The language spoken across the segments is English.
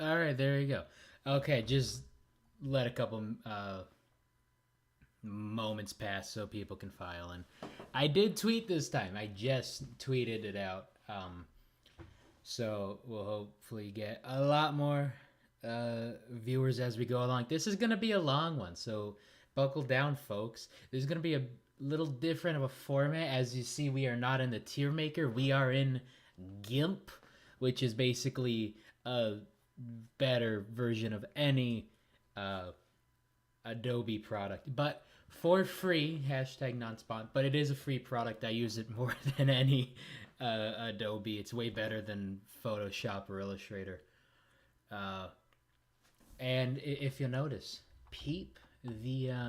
All right, there you go. Okay, just let a couple moments pass so people can file in. I did tweet this time. I just tweeted it out. So we'll hopefully get a lot more viewers as we go along. This is going to be a long one, so buckle down, folks. There's going to be a little different of a format. As you see, we are not in the tier maker. We are in GIMP, which is basically a better version of any uh, Adobe product, but for free. Hashtag non-spawn, but it is a free product. I use it more than any Adobe. It's way better than Photoshop or Illustrator. Uh, and if you notice, peep the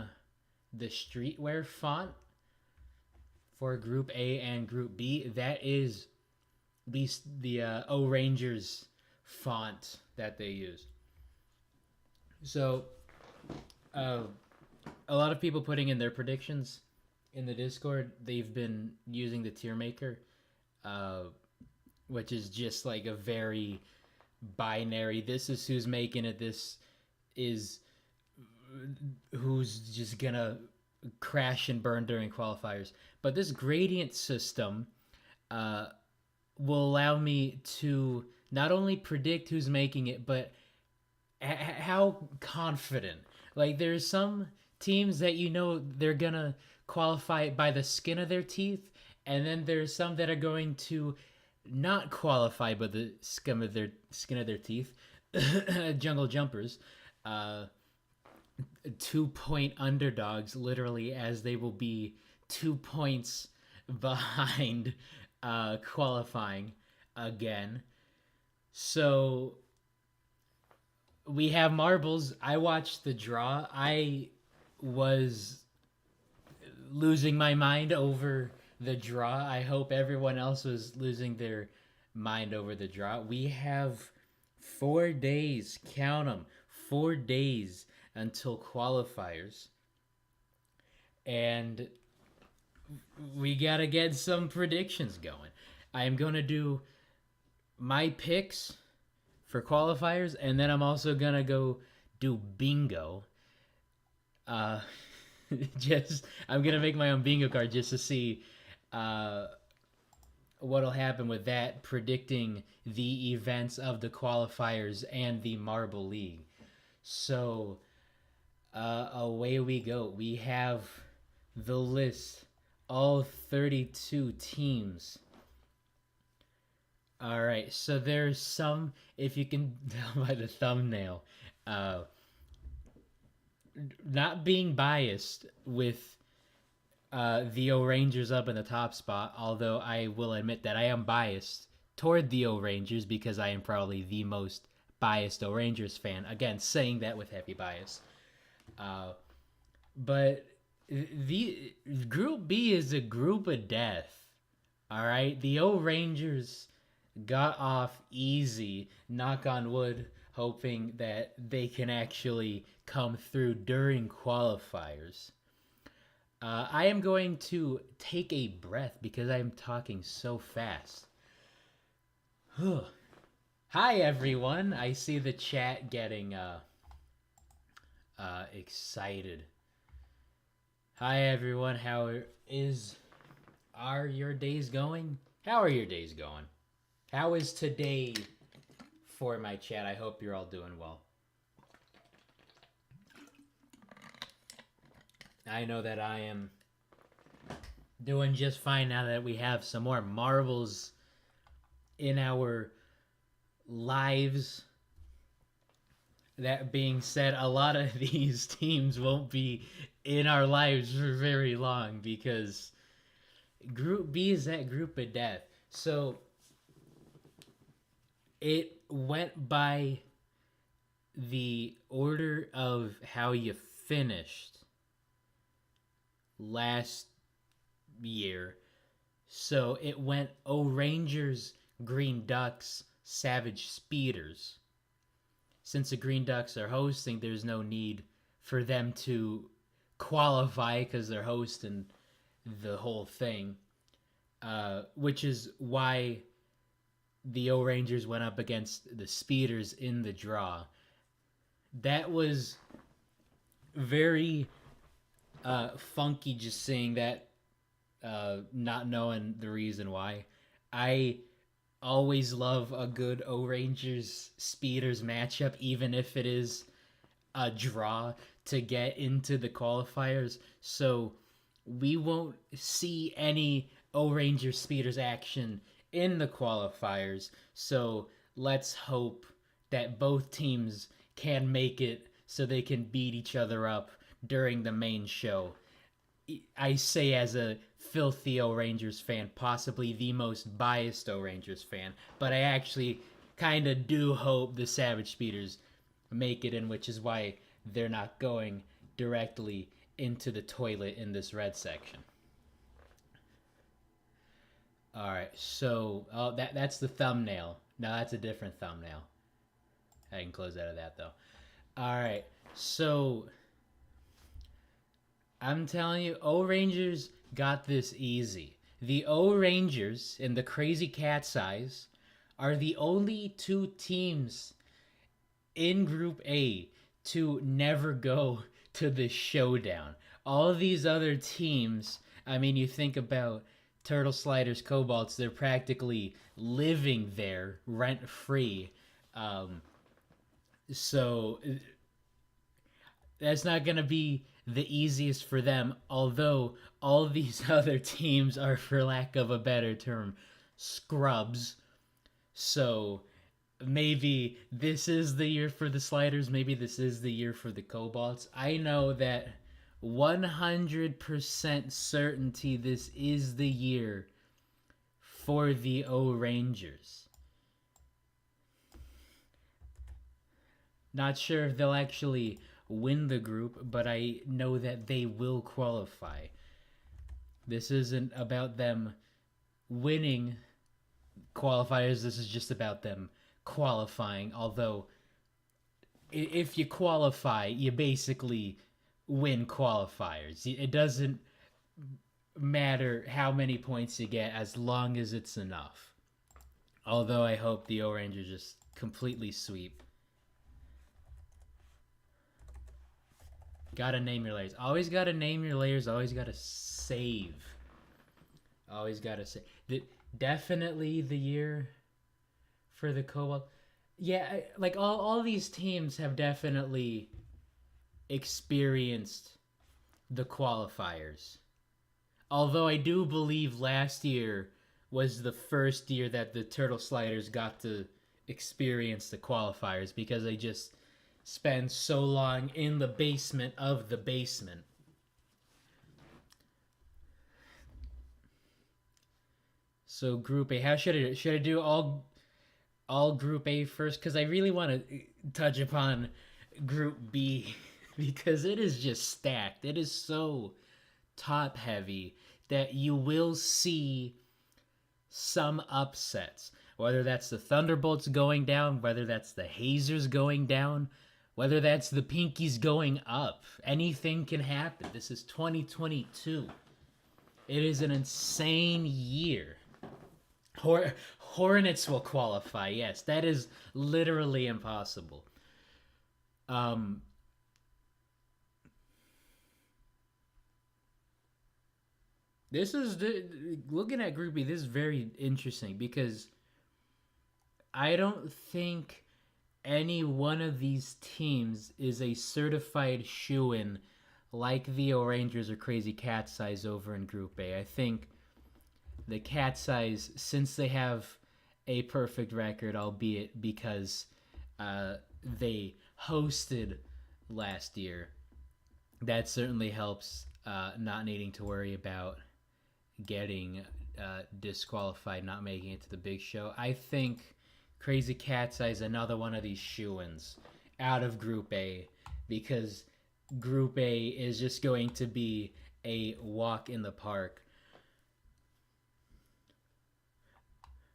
streetwear font for Group A and Group B. That is the O Rangers font that they use. So uh, a lot of people putting in their predictions in the Discord. They've been using the tier maker, uh, which is just like a very binary. This is who's making it. This is who's just gonna crash and burn during qualifiers. But this gradient system uh, will allow me to not only predict who's making it, but how confident. Like there's some teams that they're gonna qualify by the skin of their teeth, and then there's some that are going to not qualify by the skin of their teeth. Jungle jumpers, uh, 2 point underdogs, literally, as they will be 2 points behind qualifying again. So we have marbles. I watched the draw. I was losing my mind over the draw. I hope everyone else was losing their mind over the draw. We have 4 days, count them, 4 days until qualifiers. And we got to get some predictions going. I am going to do my picks for qualifiers, and then I'm also going to go do bingo. Uh, I'm going to make my own bingo card just to see what'll happen with that, predicting the events of the qualifiers and the Marble League. So away we go. We have the list, all 32 teams. All right, so there's some, if you can tell by the thumbnail, not being biased with the O Rangers up in the top spot, although I will admit that I am biased toward the O Rangers because I am probably the most biased O Rangers fan. Again, saying that with heavy bias. But the Group B is a group of death. All right, the O Rangers got off easy, knock on wood, hoping that they can actually come through during qualifiers. I am going to take a breath because I'm talking so fast. Hi, everyone. I see the chat getting excited. Hi, everyone. Are your days going? How are your days going? How is today for my chat? I hope you're all doing well. I know that I am doing just fine now that we have some more marbles in our lives. That being said, a lot of these teams won't be in our lives for very long because Group B is that group of death. So it went by the order of how you finished last year. So it went O Rangers, Green Ducks, Savage Speeders. Since the Green Ducks are hosting, there's no need for them to qualify because they're hosting the whole thing. Which is why the O Rangers went up against the Speeders in the draw. That was very funky just seeing that, not knowing the reason why. I always love a good O Rangers Speeders matchup, even if it is a draw to get into the qualifiers. So we won't see any O Rangers Speeders action in the qualifiers. So let's hope that both teams can make it so they can beat each other up during the main show. I say as a filthy O Rangers fan, possibly the most biased O Rangers fan, but I actually kind of do hope the Savage Speeders make it in, which is why they're not going directly into the toilet in this red section. All right, so that's the thumbnail. Now that's a different thumbnail. I can close out of that though. All right, so I'm telling you, O Rangers got this easy. The O Rangers and the Crazy Cat's Eyes are the only two teams in Group A to never go to the showdown. All these other teams, I mean, you think about Turtle Sliders, Cobalts, they're practically living there rent free. So that's not going to be the easiest for them, although all these other teams are, for lack of a better term, scrubs. So maybe this is the year for the Sliders, maybe this is the year for the Cobalts. I know that 100% certainty this is the year for the O Rangers. Not sure if they'll actually win the group, but I know that they will qualify. This isn't about them winning qualifiers, this is just about them qualifying. Although, if you qualify, you basically win qualifiers. It doesn't matter how many points you get as long as it's enough. Although I hope the O Rangers just completely sweep. Gotta name your layers. Always gotta name your layers. Always gotta save. Always gotta save. Definitely the year for the Cobalt. Yeah, like all these teams have definitely experienced the qualifiers. Although I do believe last year was the first year that the Turtle Sliders got to experience the qualifiers because they just spend so long in the basement of the basement. So Group A, how should I do all Group A first? Because I really want to touch upon Group B because it is just stacked. It is so top heavy that you will see some upsets. Whether that's the Thunderbolts going down, whether that's the Hazers going down, whether that's the Pinkies going up. Anything can happen. This is 2022. It is an insane year. Hornets will qualify. Yes, that is literally impossible. This is looking at Group B. This is very interesting because I don't think any one of these teams is a certified shoo-in like the O Rangers or Crazy Cat's Eyes over in Group A. I think the Cat's Eyes, since they have a perfect record, albeit because they hosted last year, that certainly helps not needing to worry about getting disqualified, not making it to the big show. I think Crazy Cat's Eye is another one of these shoo-ins out of Group A because Group A is just going to be a walk in the park.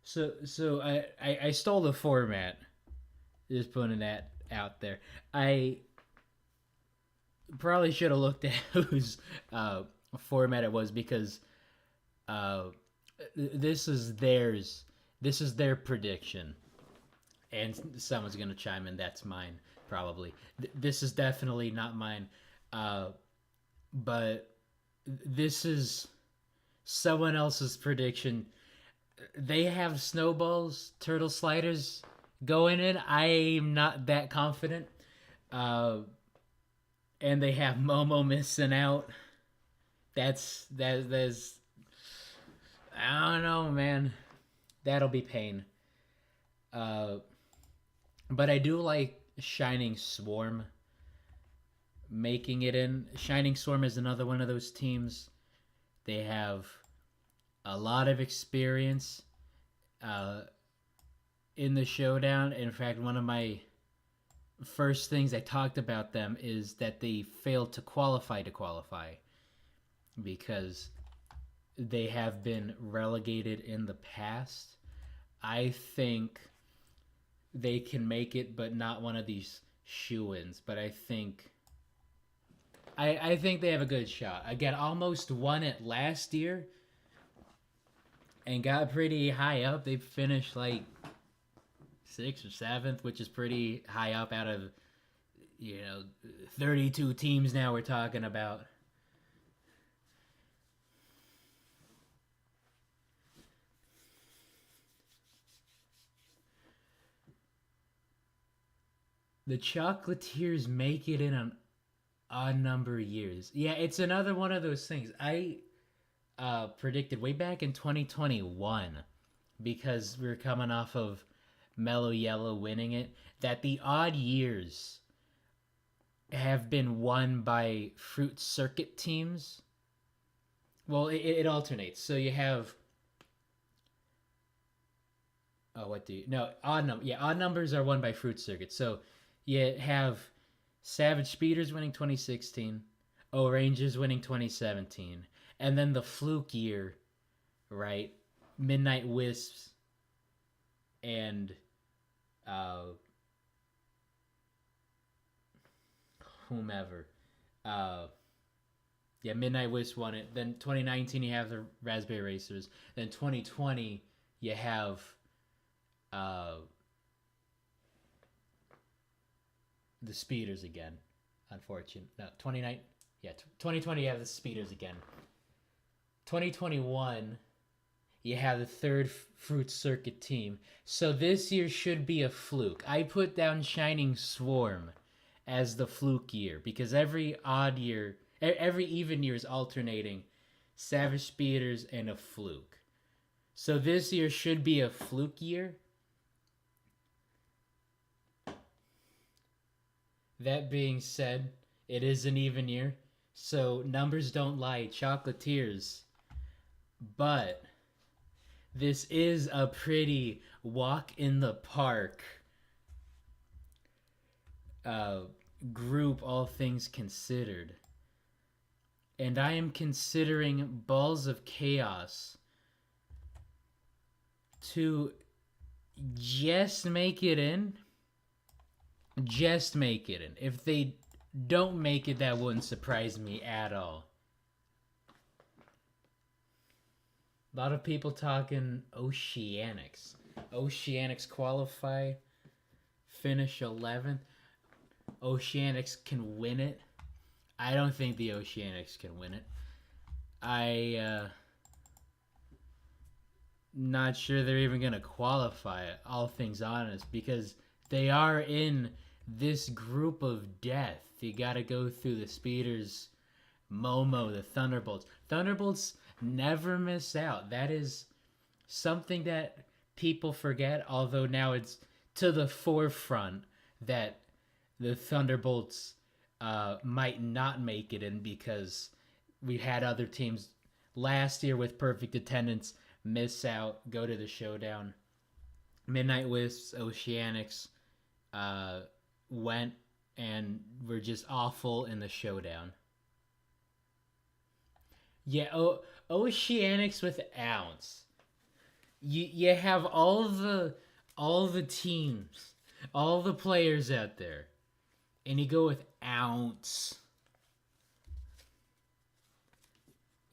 So I stole the format. Just putting that out there. I probably should have looked at whose format it was because this is theirs. This is their prediction, and someone's gonna chime in. That's mine, probably. This is definitely not mine, but this is someone else's prediction. They have snowballs, turtle sliders going in. I'm not that confident. Uh, and they have Momo missing out. That's I don't know, man. That'll be pain. Uh, but I do like Shining Swarm making it in. Shining Swarm is another one of those teams. They have a lot of experience uh, in the showdown. In fact, one of my first things I talked about them is that they failed to qualify because they have been relegated in the past. I think they can make it, but not one of these shoe-ins. But I think they have a good shot. Again, almost won it last year and got pretty high up. They finished like 6th or 7th, which is pretty high up out of 32 teams now we're talking about. The Chocolatiers make it in an odd number of years. Yeah, it's another one of those things. I predicted way back in 2021, because we were coming off of Mellow Yellow winning it, that the odd years have been won by Fruit Circuit teams. Well, it alternates. So you have odd numbers are won by Fruit Circuit. So you have Savage Speeders winning 2016, Rangers winning 2017, and then the fluke year, right? Midnight Wisps and whomever. Midnight Wisps won it. Then 2019 you have the Raspberry Racers. Then 2020 you have the Speeders again. Unfortunate. No, 2020 you have the Speeders again. 2021 you have the third Fruit Circuit team. So this year should be a fluke. I put down Shining Swarm as the fluke year because every even year is alternating Savage Speeders and a fluke. So this year should be a fluke year. That being said, it is an even year, so numbers don't lie, Chocolatiers. But this is a pretty walk in the park group, all things considered. And I am considering Balls of Chaos to just make it in. Just make it in. If they don't make it, that wouldn't surprise me at all. A lot of people talking Oceanics. Oceanics qualify, finish 11th. Oceanics can win it. I don't think the Oceanics can win it. Not sure they're even going to qualify it, all things honest, because they are in this group of death. You got to go through the Speeders, Momo, the Thunderbolts. Thunderbolts never miss out. That is something that people forget, although now it's to the forefront that the Thunderbolts might not make it in, because we had other teams last year with perfect attendance miss out, go to the showdown. Midnight Wisps, Oceanics went and were just awful in the showdown. Yeah, Oceanics with Ounce. You have all the teams, all the players out there, and you go with Ounce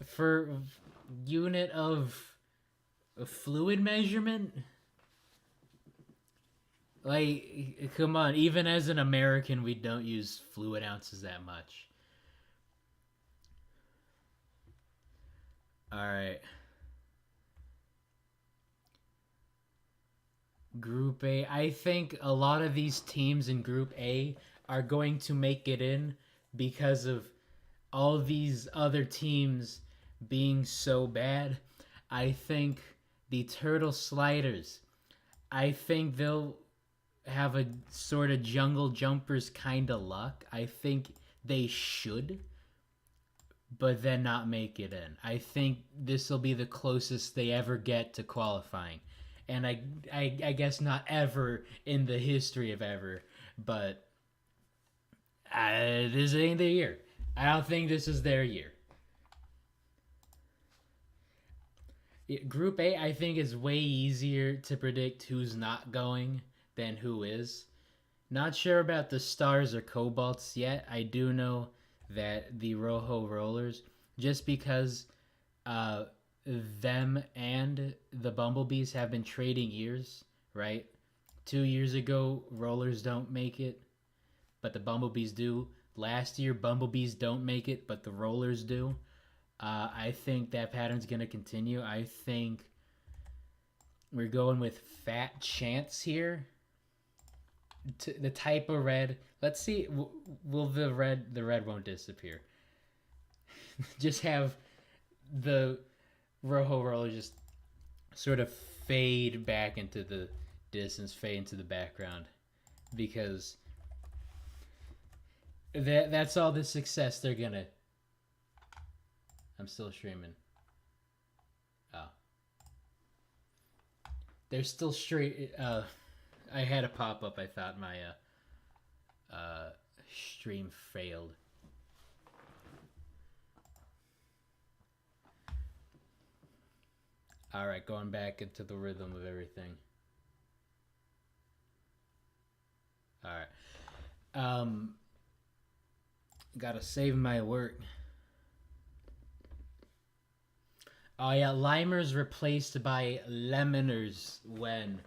for unit of fluid measurement. Like, come on. Even as an American, we don't use fluid ounces that much. All right. Group A. I think a lot of these teams in Group A are going to make it in because of all these other teams being so bad. I think the Turtle Sliders, I think they'll have a sort of jungle jumpers kind of luck. I think they should, but then not make it in. I think this will be the closest they ever get to qualifying. And I guess not ever in the history of ever, but this ain't the year. I don't think this is their year. Group A, I think, is way easier to predict who's not going than who is. Not sure about the Stars or Cobalts yet. I do know that the Rojo Rollers, just because uh, them and the Bumblebees have been trading years, right? 2 years ago, Rollers don't make it, but the Bumblebees do. Last year, Bumblebees don't make it, but the Rollers do. I think that pattern's going to continue. I think we're going with Fat Chance here. The type of red. Let's see. Will the red won't disappear? Just have the Rojo Roller just sort of fade back into the distance, fade into the background, because that's all the success they're gonna. I'm still streaming. Oh, they're still straight. I had a pop up. I thought my stream failed. All right, going back into the rhythm of everything. All right. Gotta save my work. Oh yeah, Limers replaced by Lemoners when?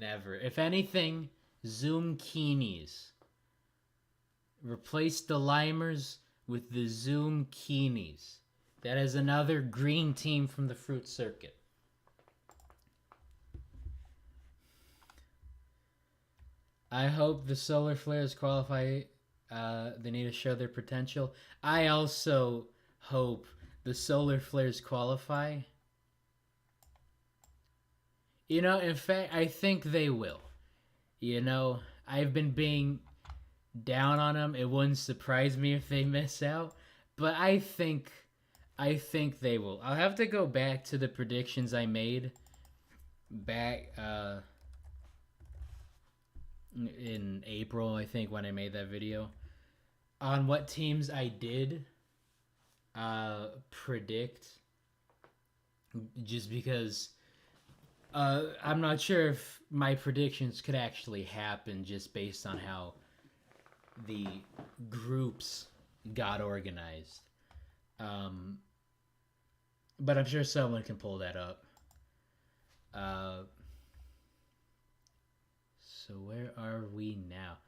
Never. If anything, Zoom Keenies. Replace the Limers with the Zoom Keenies. That is another green team from the Fruit Circuit. I hope the Solar Flares qualify. They need to show their potential. I also hope the Solar Flares qualify. In fact, I think they will. I've been being down on them. It wouldn't surprise me if they miss out, but I think they will. I'll have to go back to the predictions I made back in April, I think, when I made that video on what teams I did predict, just because I'm not sure if my predictions could actually happen just based on how the groups got organized. But I'm sure someone can pull that up. So where are we now?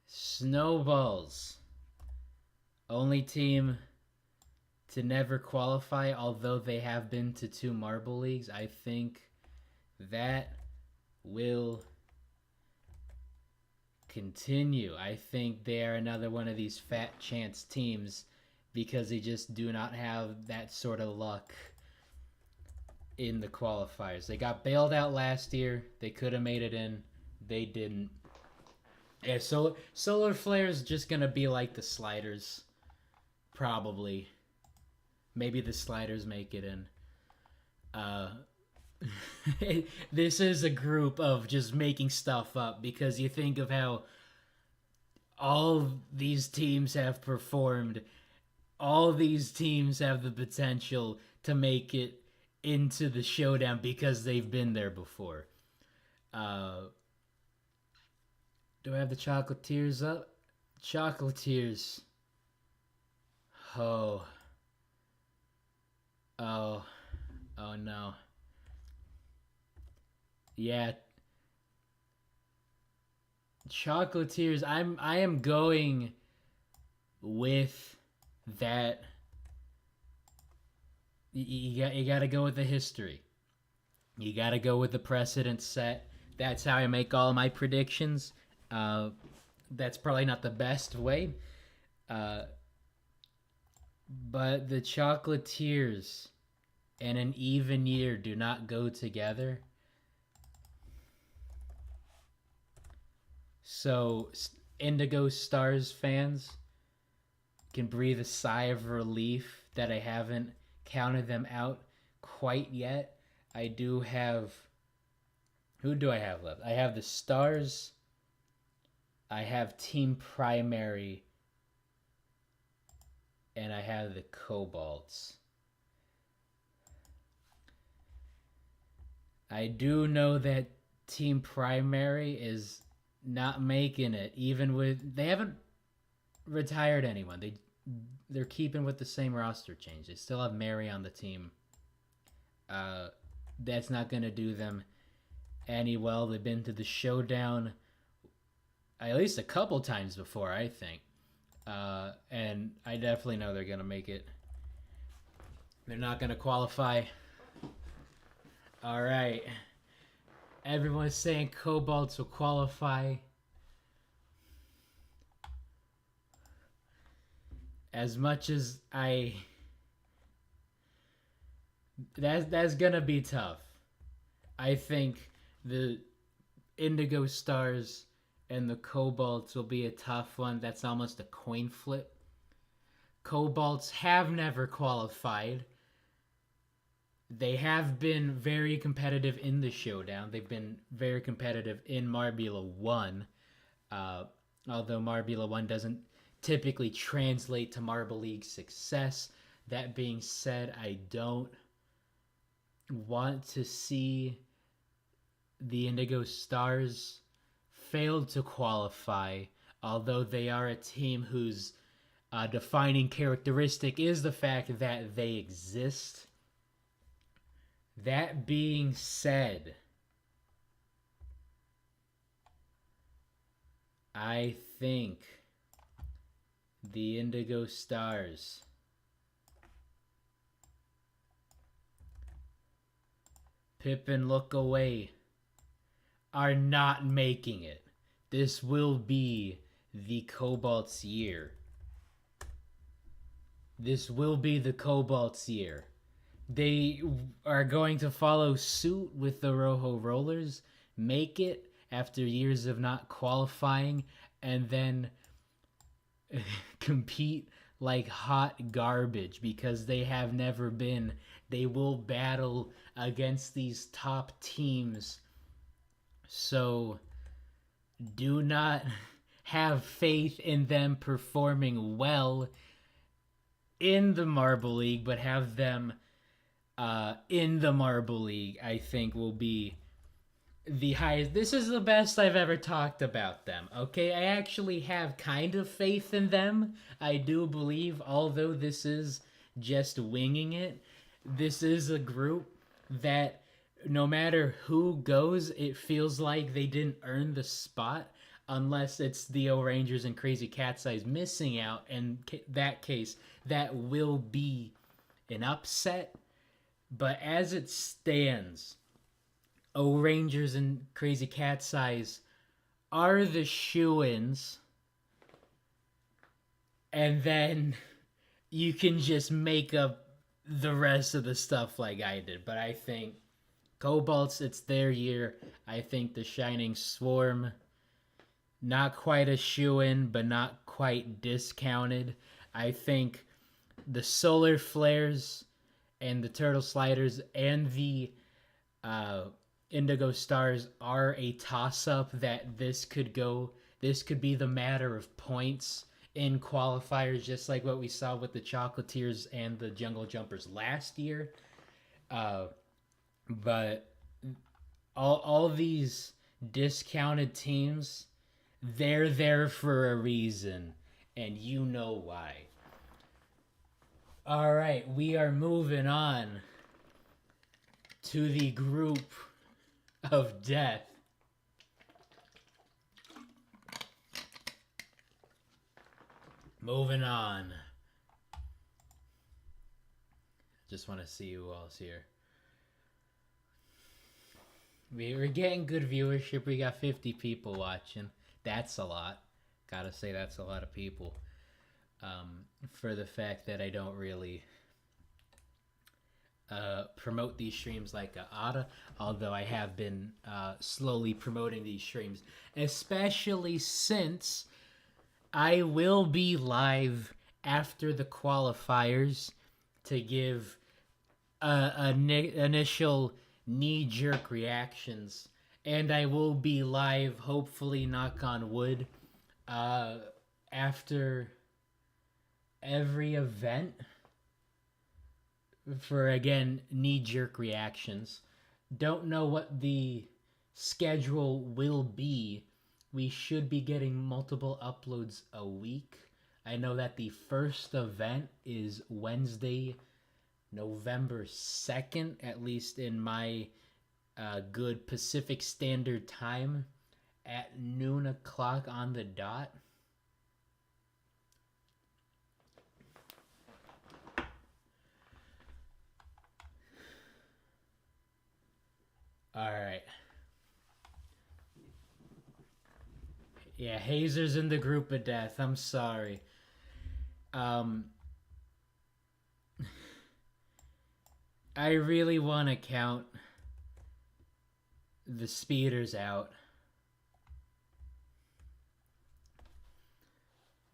Snowballs. Only team to never qualify, although they have been to 2 Marble Leagues. I think that will continue. I think they are another one of these fat chance teams because they just do not have that sort of luck in the qualifiers. They got bailed out last year. They could have made it in. They didn't. Yeah, Solar Flare is just going to be like the Sliders. Probably. Maybe the Sliders make it in. This is a group of just making stuff up because you think of how all these teams have performed. All these teams have the potential to make it into the showdown because they've been there before. Do I have the Chocolatiers up? Chocolatiers. Oh. Oh. Oh no. Yeah. Chocolatiers. I am going with that. You got to go with the history. You got to go with the precedent set. That's how I make all my predictions. Uh, that's probably not the best way, uh, but the Chocolatiers and an even year do not go together. So, Indigo Stars fans can breathe a sigh of relief that I haven't counted them out quite yet. I do have. Who do I have left? I have the Stars. I have Team Primary. And I have the Cobalts. I do know that Team Primary is not making it, even with. They haven't retired anyone. They're keeping with the same roster change. They still have Mary on the team. That's not gonna do them any well. They've been to the showdown at least a couple times before, I think, and I definitely know they're gonna make it. They're not gonna qualify. All right, everyone's saying Cobalts will qualify. As much as that's gonna be tough. I think the Indigo Stars and the Cobalts will be a tough one. That's almost a coin flip. Cobalts have never qualified. They have been very competitive in the showdown. They've been very competitive in Marbula 1. Although Marbula 1 doesn't typically translate to Marble League success. That being said, I don't want to see the Indigo Stars fail to qualify, although they are a team whose defining characteristic is the fact that they exist. That being said, I think the Indigo Stars Pippin look away are not making it. This will be the Cobalt's year. This will be the Cobalt's year. They are going to follow suit with the Rojo Rollers, make it after years of not qualifying, and then compete like hot garbage because they have never been. They will battle against these top teams. So do not have faith in them performing well in the Marble League, but have them in the Marble League, I think, will be the highest. This is the best I've ever talked about them. Okay, I actually have kind of faith in them. I do believe, although this is just winging it, this is a group that no matter who goes, it feels like they didn't earn the spot unless it's the O-Rangers and Crazy Cat's Eyes missing out. In that case, that will be an upset. But as it stands, O-Rangers and Crazy Cat's Eyes are the shoo-ins. And then you can just make up the rest of the stuff like I did. But I think Cobalts, it's their year. I think the Shining Swarm, not quite a shoo-in, but not quite discounted. I think the Solar Flares and the Turtle Sliders and the Indigo Stars are a toss-up that this could be the matter of points in qualifiers, just like what we saw with the Chocolatiers and the Jungle Jumpers last year. But all these discounted teams, they're there for a reason, and you know why. All right, we are moving on to the group of death. Moving on. Just want to see who else here. We're getting good viewership. We got 50 people watching. That's a lot. Gotta say, that's a lot of people. For the fact that I don't really promote these streams like a oughta, although I have been slowly promoting these streams, especially since I will be live after the qualifiers to give initial knee-jerk reactions, and I will be live, hopefully, knock on wood, after every event for, again, knee-jerk reactions. Don't know what the schedule will be. We should be getting multiple uploads a week. I know that the first event is Wednesday, November 2nd, at least in my good Pacific Standard Time, at noon o'clock on the dot. All right. Yeah, Hazer's in the group of death. I'm sorry. I really want to count the speeders out.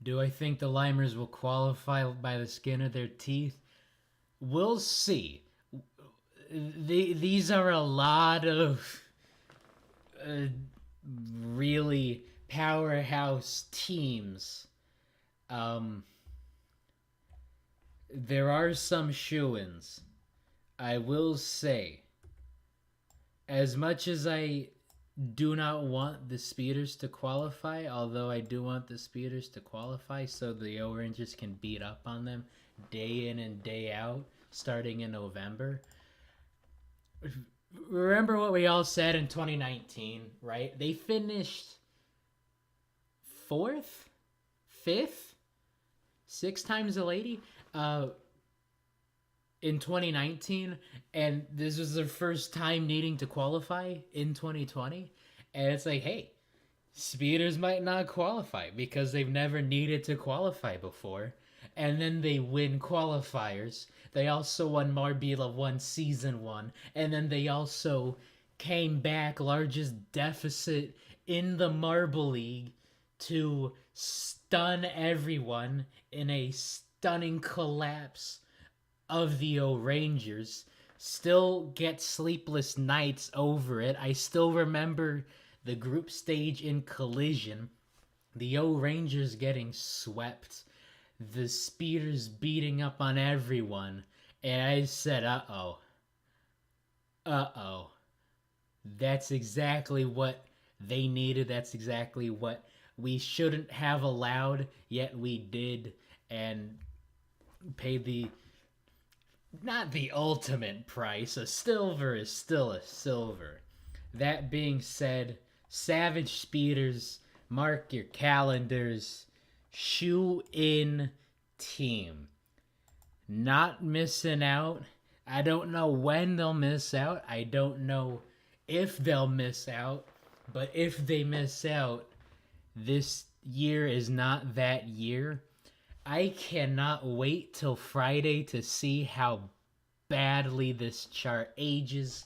Do I think the Limers will qualify by the skin of their teeth? We'll see. These are a lot of really powerhouse teams. There are some shoo-ins. I will say, as much as I do not want the speeders to qualify, although I do want the speeders to qualify so the O-Rangers can beat up on them day in and day out starting in November. Remember what we all said in 2019, right? They finished 4th? 5th? 6 times a lady? In 2019, and this was their first time needing to qualify in 2020, and it's like, hey, speeders might not qualify because they've never needed to qualify before, and then they win qualifiers. They also won Marbella 1 Season 1, and then they also came back largest deficit in the Marble League to stun everyone in a stunning collapse of the O-Rangers. Still get sleepless nights over it. I still remember the group stage in Collision. The O-Rangers getting swept. The speeders beating up on everyone. And I said, uh-oh. Uh-oh. That's exactly what they needed. That's exactly what we shouldn't have allowed, yet we did. And paid the... not the ultimate price. A silver is still a silver. That being said, Savage Speeders, mark your calendars. Shoe-in team. Not missing out. I don't know when they'll miss out. I don't know if they'll miss out. But if they miss out, this year is not that year. I cannot wait till Friday to see how badly this chart ages.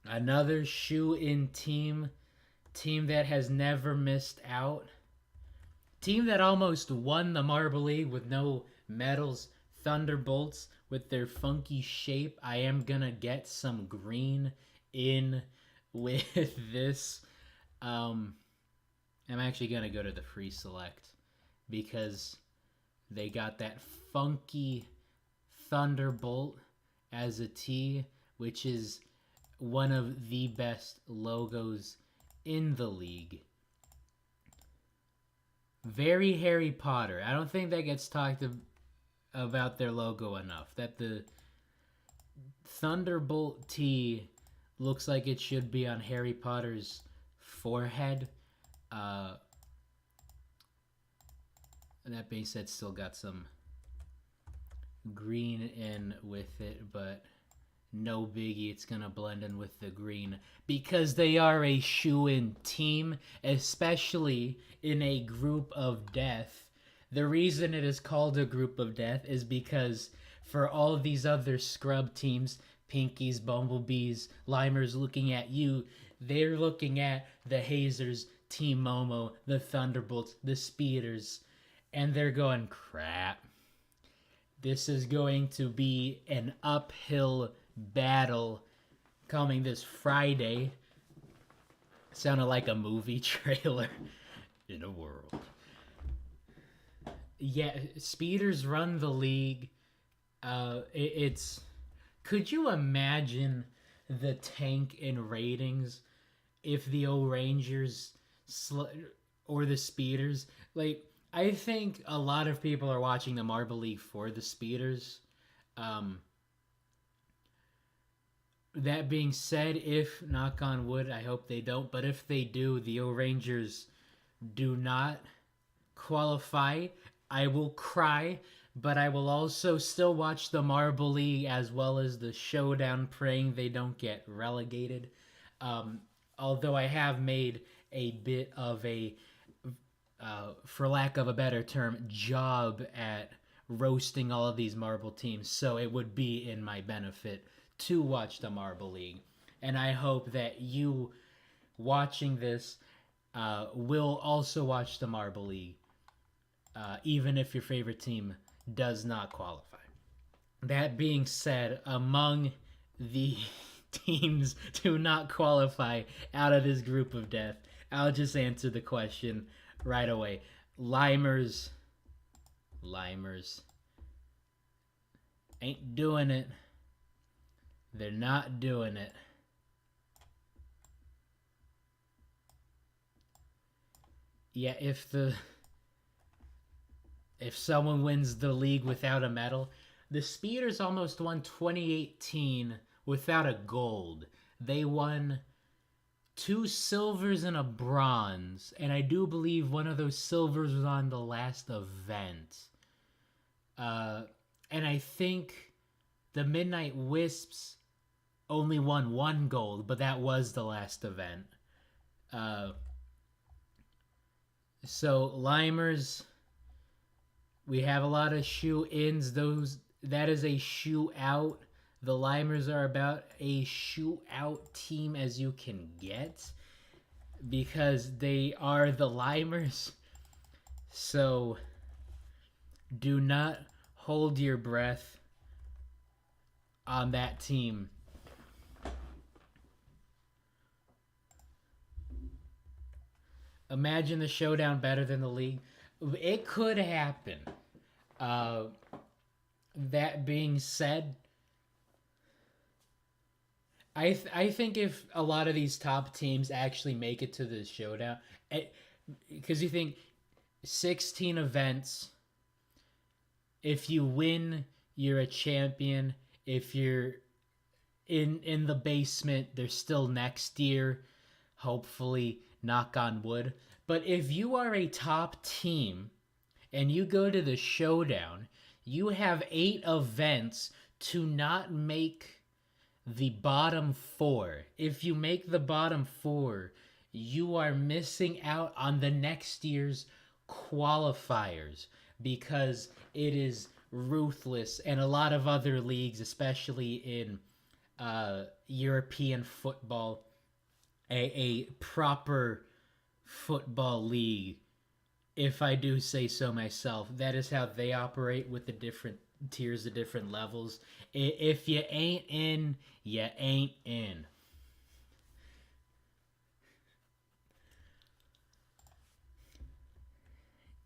Another shoe-in team that has never missed out. Team that almost won the Marble League with no medals. Thunderbolts with their funky shape. I am gonna get some green in with this. I'm actually gonna go to the free select, because they got that funky Thunderbolt as a T, which is one of the best logos in the league. Very Harry Potter. I don't think that gets talked about their logo enough. That the Thunderbolt T looks like it should be on Harry Potter's forehead. That being said, still got some green in with it, but no biggie. It's going to blend in with the green because they are a shoe-in team, especially in a group of death. The reason it is called a group of death is because for all these other scrub teams, Pinkies, Bumblebees, Limers looking at you, they're looking at the Hazers, Team Momo, the Thunderbolts, the Speeders, and they're going, crap. This is going to be an uphill battle coming this Friday. Sounded like a movie trailer. In a world. Yeah, Speeders run the league. It's. Could you imagine the tank in ratings if the O Rangers or the Speeders? Like, I think a lot of people are watching the Marble League for the Speeders. That being said, if, knock on wood, I hope they don't, but if they do, the O Rangers do not qualify, I will cry, but I will also still watch the Marble League as well as the Showdown, praying they don't get relegated. Although I have made a bit of a, for lack of a better term, job at roasting all of these Marble teams, so it would be in my benefit to watch the Marble League. And I hope that you watching this will also watch the Marble League, even if your favorite team does not qualify. That being said, among the teams to not qualify out of this group of death, I'll just answer the question right away. Limers ain't doing it. They're not doing it. Yeah, if someone wins the league without a medal, the Speeders almost won 2018 without a gold. They won 2 silvers and a bronze, and I do believe one of those silvers was on the last event. And I think the Midnight Wisps only won 1 gold, but that was the last event. So Limers, we have a lot of shoe-ins. That is a shoe-out. The Limers are about a shoe-out team as you can get because they are the Limers. So do not hold your breath on that team. Imagine the Showdown better than the league. It could happen. That being said, I think if a lot of these top teams actually make it to the Showdown, because you think 16 events, if you win, you're a champion. If you're in the basement, there's still next year, hopefully, knock on wood. But if you are a top team and you go to the Showdown, you have 8 events to not make the bottom 4. If you make the bottom 4, you are missing out on the next year's qualifiers because it is ruthless. And a lot of other leagues, especially in European football, a proper football league, if I do say so myself, that is how they operate with the different tiers, the different levels. If you ain't in, you ain't in.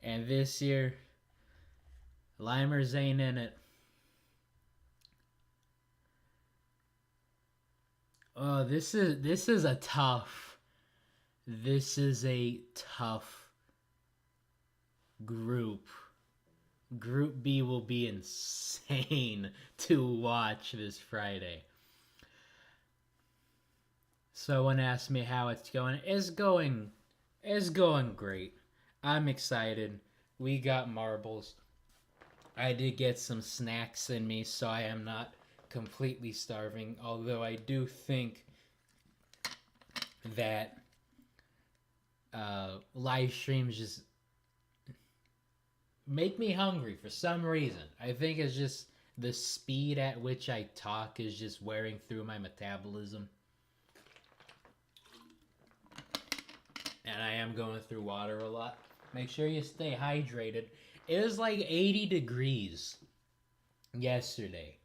And this year, Limers ain't in it. Oh, this is a tough. This is a tough group. Group B will be insane to watch this Friday. Someone asked me how it's going. It's going great. I'm excited. we got marbles. I did get some snacks in me, so I am not completely starving. Although I do think that live streams just make me hungry for some reason. I think it's just the speed at which I talk is just wearing through my metabolism. And I am going through water a lot. Make sure you stay hydrated. It was like 80 degrees yesterday.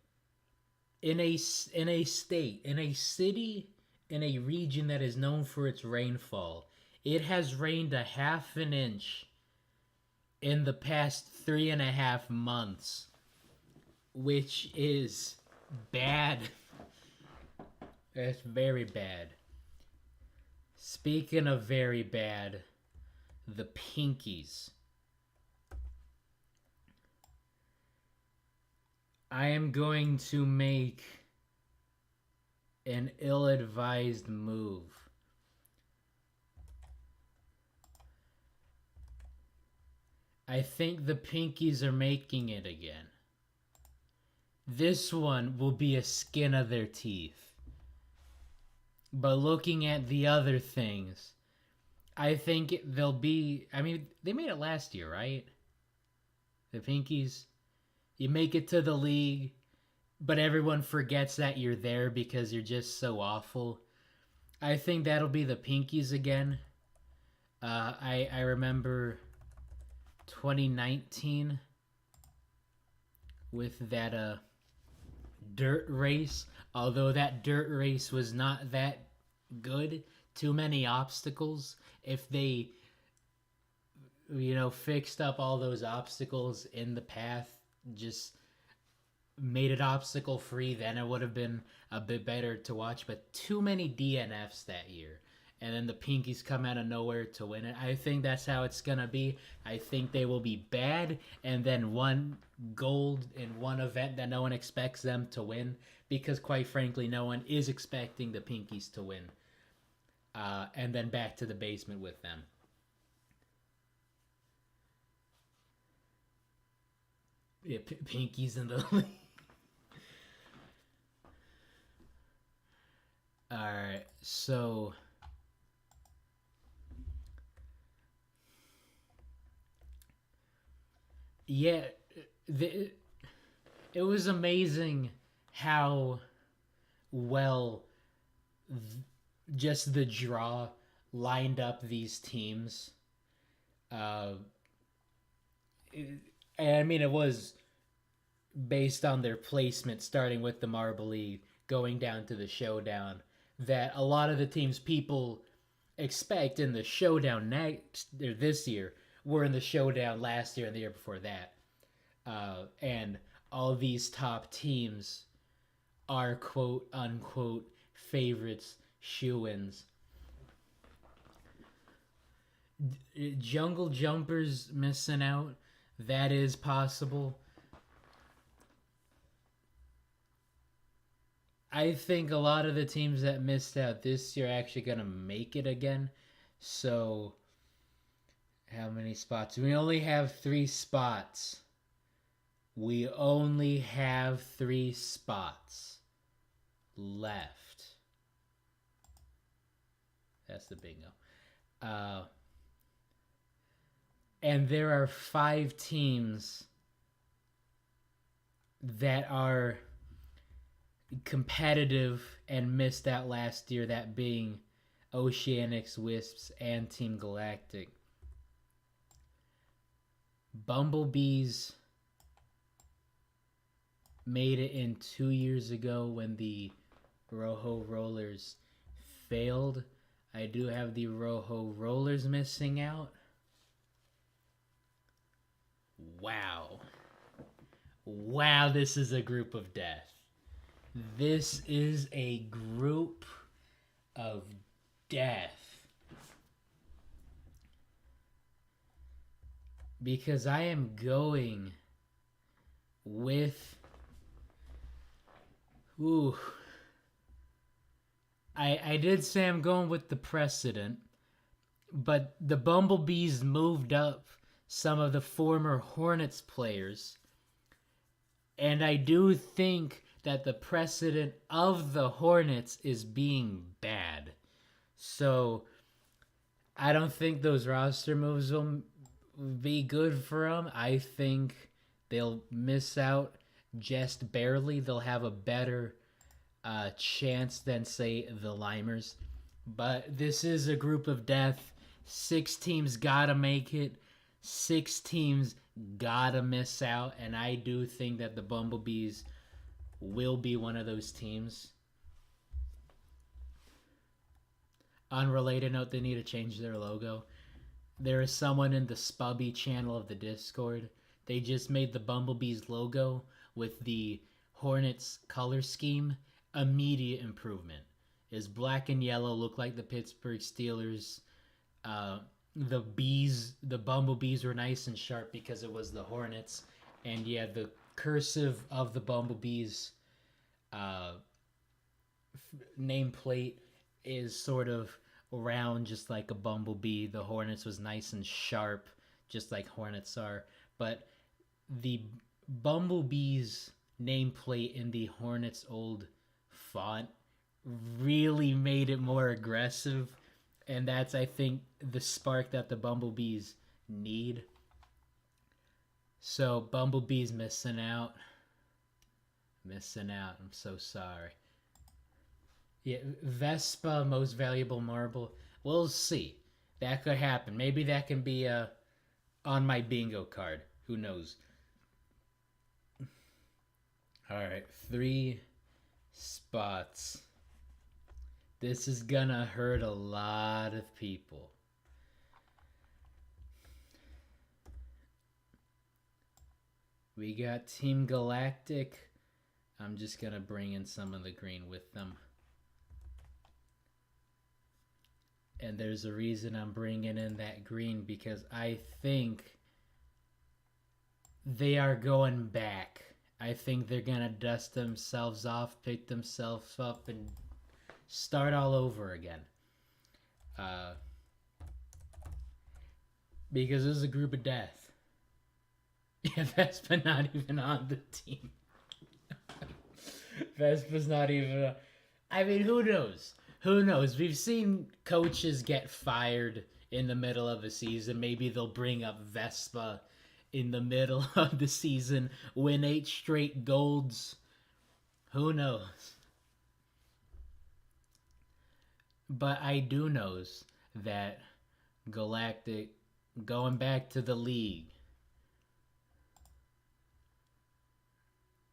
In a state, in a city, in a region that is known for its rainfall, it has rained a half an inch in the past 3.5 months, which is bad. It's very bad. Speaking of very bad, the Pinkies. I am going to make an ill-advised move. I think the Pinkies are making it again. This one will be a skin of their teeth. But looking at the other things, I think they'll be... I mean, they made it last year, right? The Pinkies. You make it to the league, but everyone forgets that you're there because you're just so awful. I think that'll be the Pinkies again. I remember 2019 with that dirt race. Although that dirt race was not that good, too many obstacles. If they, fixed up all those obstacles in the path, just made it obstacle free, then it would have been a bit better to watch. But too many DNFs that year, and then the Pinkies come out of nowhere to win it. I think that's how it's gonna be. I think they will be bad, and then one gold in one event that no one expects them to win, because quite frankly no one is expecting the Pinkies to win, and then back to the basement with them. Yeah, Pinkies in the league. Alright, so yeah, it was amazing how well just the draw lined up these teams. I mean, it was based on their placement, starting with the Marble League, going down to the Showdown, that a lot of the teams people expect in the Showdown this year were in the Showdown last year and the year before that. And all these top teams are quote unquote favorites, shoo-ins. Jungle Jumpers missing out. That is possible. I think a lot of the teams that missed out this year are actually going to make it again. So, how many spots? We only have 3 spots. We only have 3 spots left. That's the bingo. And there are 5 teams that are competitive and missed out last year, that being Oceanics, Wisps, and Team Galactic. Bumblebees made it in 2 years ago when the Rojo Rollers failed. I do have the Rojo Rollers missing out. Wow. Wow, this is a group of death. This is a group of death. Because I am going with... Ooh. I did say I'm going with the precedent, but the Bumblebees moved up some of the former Hornets players. And I do think that the precedent of the Hornets is being bad. So I don't think those roster moves will be good for them. I think they'll miss out just barely. They'll have a better chance than, say, the Limers. But this is a group of death. 6 teams gotta make it. 6 teams gotta miss out. And I do think that the Bumblebees will be one of those teams. Unrelated note, they need to change their logo. There is someone in the Spubby channel of the Discord. They just made the Bumblebees logo with the Hornets color scheme. Immediate improvement. Is black and yellow look like the Pittsburgh Steelers. The Bumblebees were nice and sharp because it was the Hornets. And yeah, the cursive of the Bumblebees nameplate is sort of round, just like a bumblebee. The Hornets was nice and sharp, just like Hornets are. But the Bumblebees nameplate in the Hornets old font really made it more aggressive. And that's, I think, the spark that the Bumblebees need. So Bumblebees missing out. Missing out. I'm so sorry. Yeah, Vespa, most valuable marble. We'll see. That could happen. Maybe that can be on my bingo card. Who knows? Alright, 3 spots. This is gonna hurt a lot of people. We got Team Galactic. I'm just gonna bring in some of the green with them. And there's a reason I'm bringing in that green, because I think they are going back. I think they're going to dust themselves off, pick themselves up, and start all over again. Because this is a group of death. Yeah, Vespa not even on the team. Vespa's not even... I mean, who knows? Who knows? We've seen coaches get fired in the middle of a season. Maybe they'll bring up Vespa in the middle of the season, win 8 straight golds. Who knows? But I do knows that Galactic going back to the league.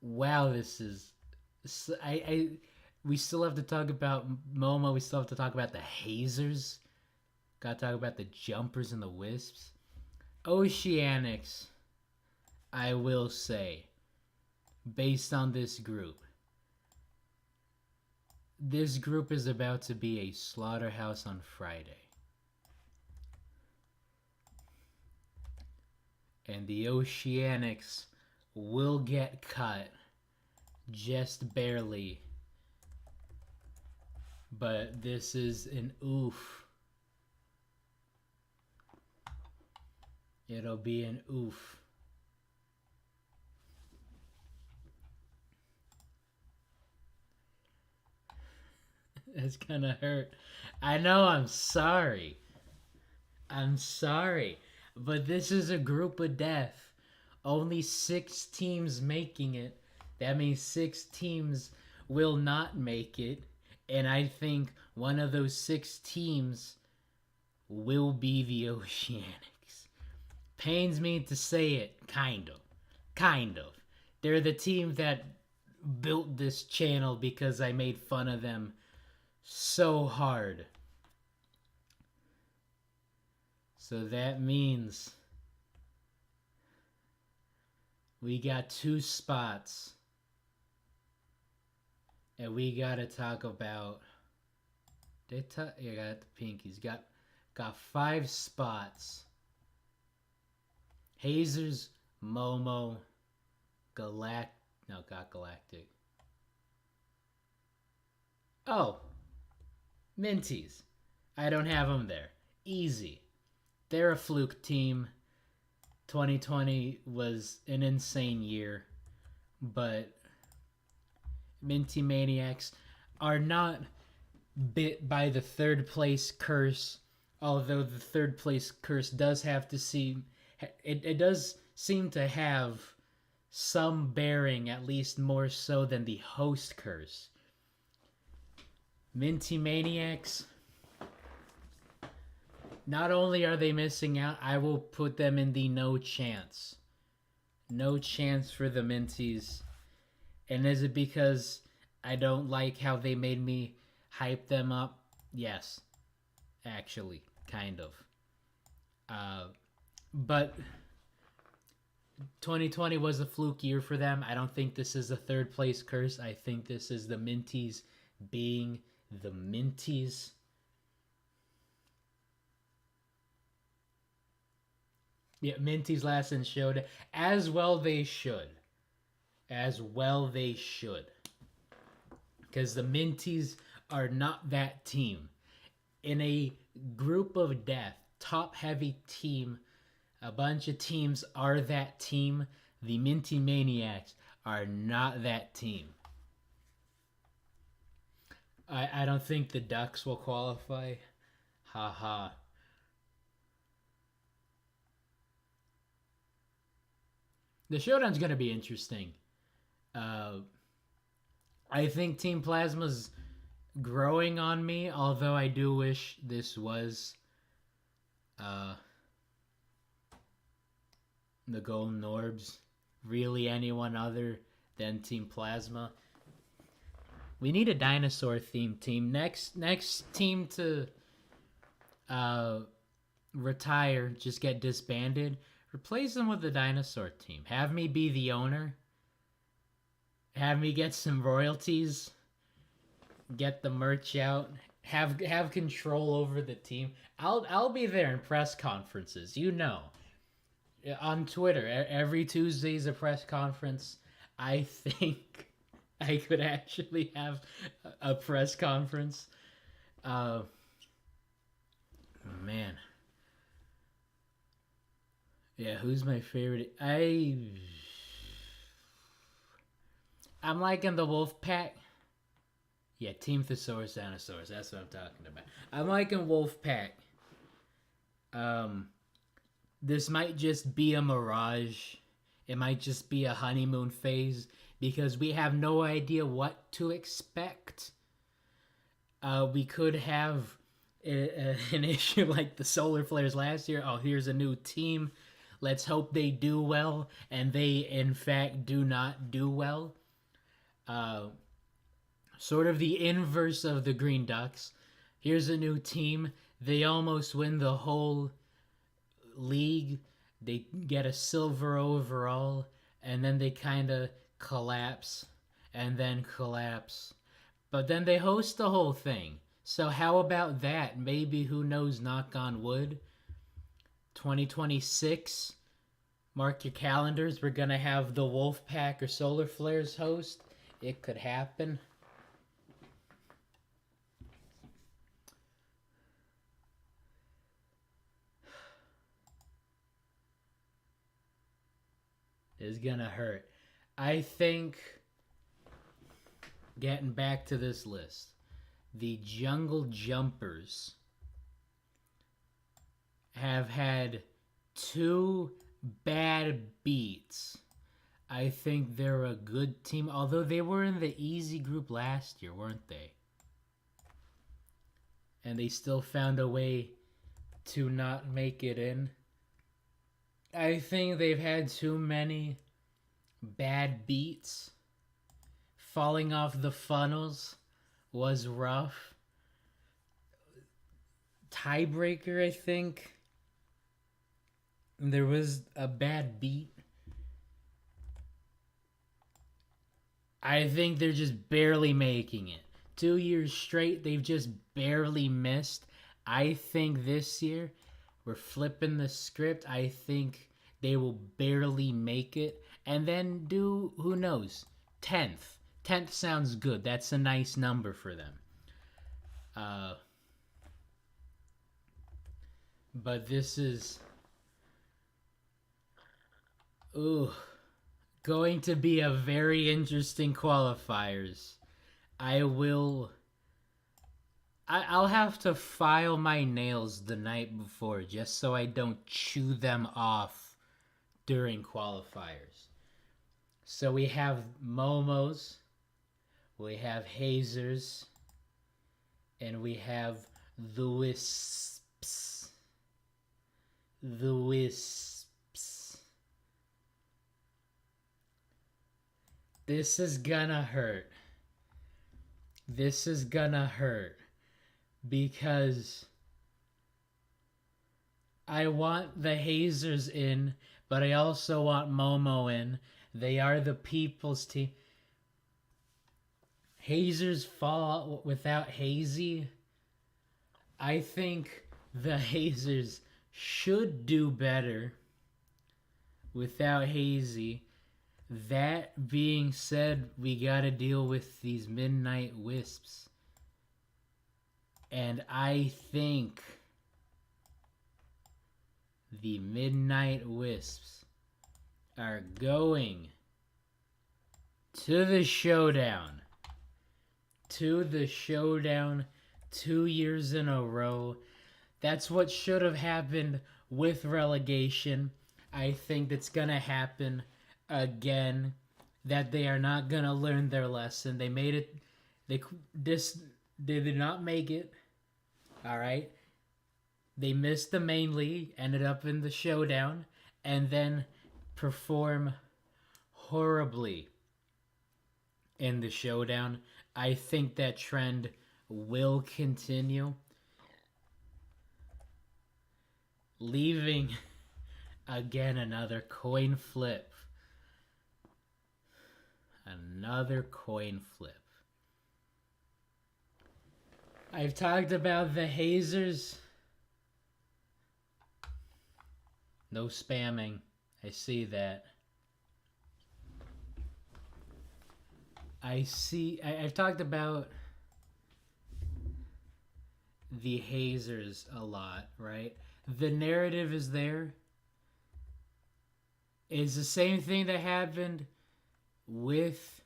Wow, this is... We still have to talk about Momo. We still have to talk about the hazers. Gotta talk about the jumpers and the wisps. Oceanics, I will say, based on this group is about to be a slaughterhouse on Friday. And the Oceanics will get cut just barely. But this is an oof. It'll be an oof. It's gonna hurt. I know, I'm sorry. I'm sorry. But this is a group of death. Only 6 teams making it. That means 6 teams will not make it. And I think one of those 6 teams will be the Oceanics. Pains me to say it, kind of. Kind of. They're the team that built this channel because I made fun of them so hard. So that means we got 2 spots. And we gotta talk about... You got the pinkies. Got 5 spots. Hazers, Momo, Galactic. No, got Galactic. Oh, Minties. I don't have them there. Easy. They're a fluke team. 2020 was an insane year, but Minty Maniacs are not bit by the third place curse. Although the third place curse does have to seem, it does seem to have some bearing, at least more so than the host curse. Minty Maniacs, not only are they missing out, I will put them in the no chance. No chance for the Minties. And is it because I don't like how they made me hype them up? Yes, actually, kind of. But 2020 was a fluke year for them. I don't think this is a third place curse. I think this is the Minties being the Minties. Yeah, Minties last and showed as well they should. As well they should. Because the Minties are not that team. In a group of death, top heavy team, a bunch of teams are that team. The Minty Maniacs are not that team. I don't think the Ducks will qualify. Haha. The showdown's going to be interesting. I think Team Plasma's growing on me, although I do wish this was the Golden Orbs. Really anyone other than Team Plasma. We need a dinosaur themed team. Next team to retire, just get disbanded. Replace them with the dinosaur team. Have me be the owner. Have me get some royalties. Get the merch out. Have control over the team. I'll be there in press conferences. You know, on Twitter every Tuesday's a press conference. I think I could actually have a press conference. Oh man. Yeah, who's my favorite? I'm liking the Wolf Pack. Yeah, Team Thesaurus Dinosaurs. That's what I'm talking about. I'm liking Wolf Pack. This might just be a mirage. It might just be a honeymoon phase because we have no idea what to expect. We could have an issue like the Solar Flares last year. Oh, here's a new team. Let's hope they do well, and they, in fact, do not do well. Sort of the inverse of the Green Ducks. Here's a new team. They almost win the whole league. They get a silver overall, and then they kind of collapse, and then collapse. But then they host the whole thing. So how about that? Maybe, who knows, knock on wood, 2026, mark your calendars, we're gonna have the Wolfpack or Solar Flares host. It could happen. It's gonna hurt. I think, getting back to this list, the Jungle Jumpers have had 2 bad beats. I think they're a good team, although they were in the easy group last year, weren't they? And they still found a way to not make it in. I think they've had too many bad beats. Falling off the funnels was rough. Tiebreaker, I think. There was a bad beat. I think they're just barely making it. 2 years straight, they've just barely missed. I think this year, we're flipping the script. I think they will barely make it. And then do, who knows, 10th. 10th sounds good. That's a nice number for them. But this is... Ooh, going to be a very interesting qualifiers. I will. I'll have to file my nails the night before just so I don't chew them off during qualifiers. So we have Momos, we have Hazers, and we have the Wisps. The Wisps. This is gonna hurt. This is gonna hurt because I want the Hazers in, but I also want Momo in. They are the people's team. Hazers fall without Hazy. I think the Hazers should do better without Hazy. That being said, we gotta deal with these Midnight Wisps. And I think the Midnight Wisps are going to the showdown. To the showdown 2 years in a row. That's what should have happened with relegation. I think that's gonna happen again. That they are not gonna learn their lesson. They made it. They did not make it. All right. They missed the main league, ended up in the showdown, and then perform horribly in the showdown. I think that trend will continue. Leaving again another coin flip. Another coin flip. I've talked about the Hazers. No spamming. I see that. I've talked about the Hazers a lot, right? The narrative is there. It's the same thing that happened with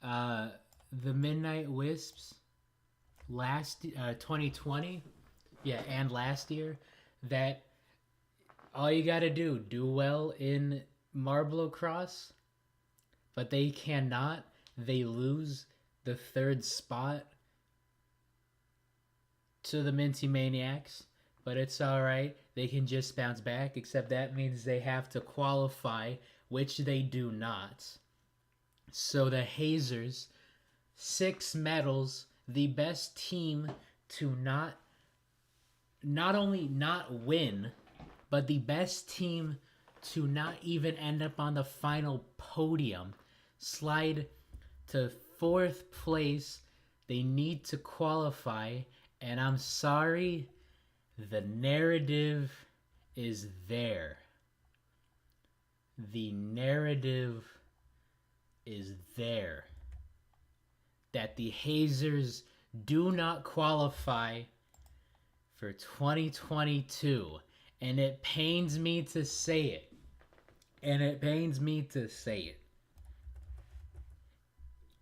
the Midnight Wisps last 2020. Yeah, and last year. That all you gotta do well in Marble Cross, but they cannot. They lose the 3rd spot to the Minty Maniacs, but it's alright. They can just bounce back, except that means they have to qualify, which they do not. So the Hazers, 6 medals, the best team to not only not win, but the best team to not even end up on the final podium. Slide to 4th place. They need to qualify, and I'm sorry, the narrative is there. The narrative is there that the Hazers do not qualify for 2022. And it pains me to say it.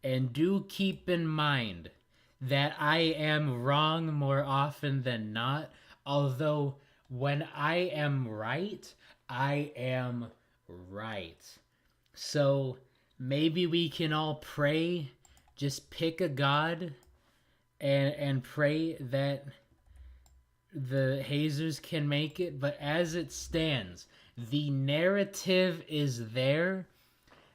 And do keep in mind that I am wrong more often than not. Although when I am right, I am right. So maybe we can all pray. Just pick a god and pray that the Hazers can make it. But as it stands, the narrative is there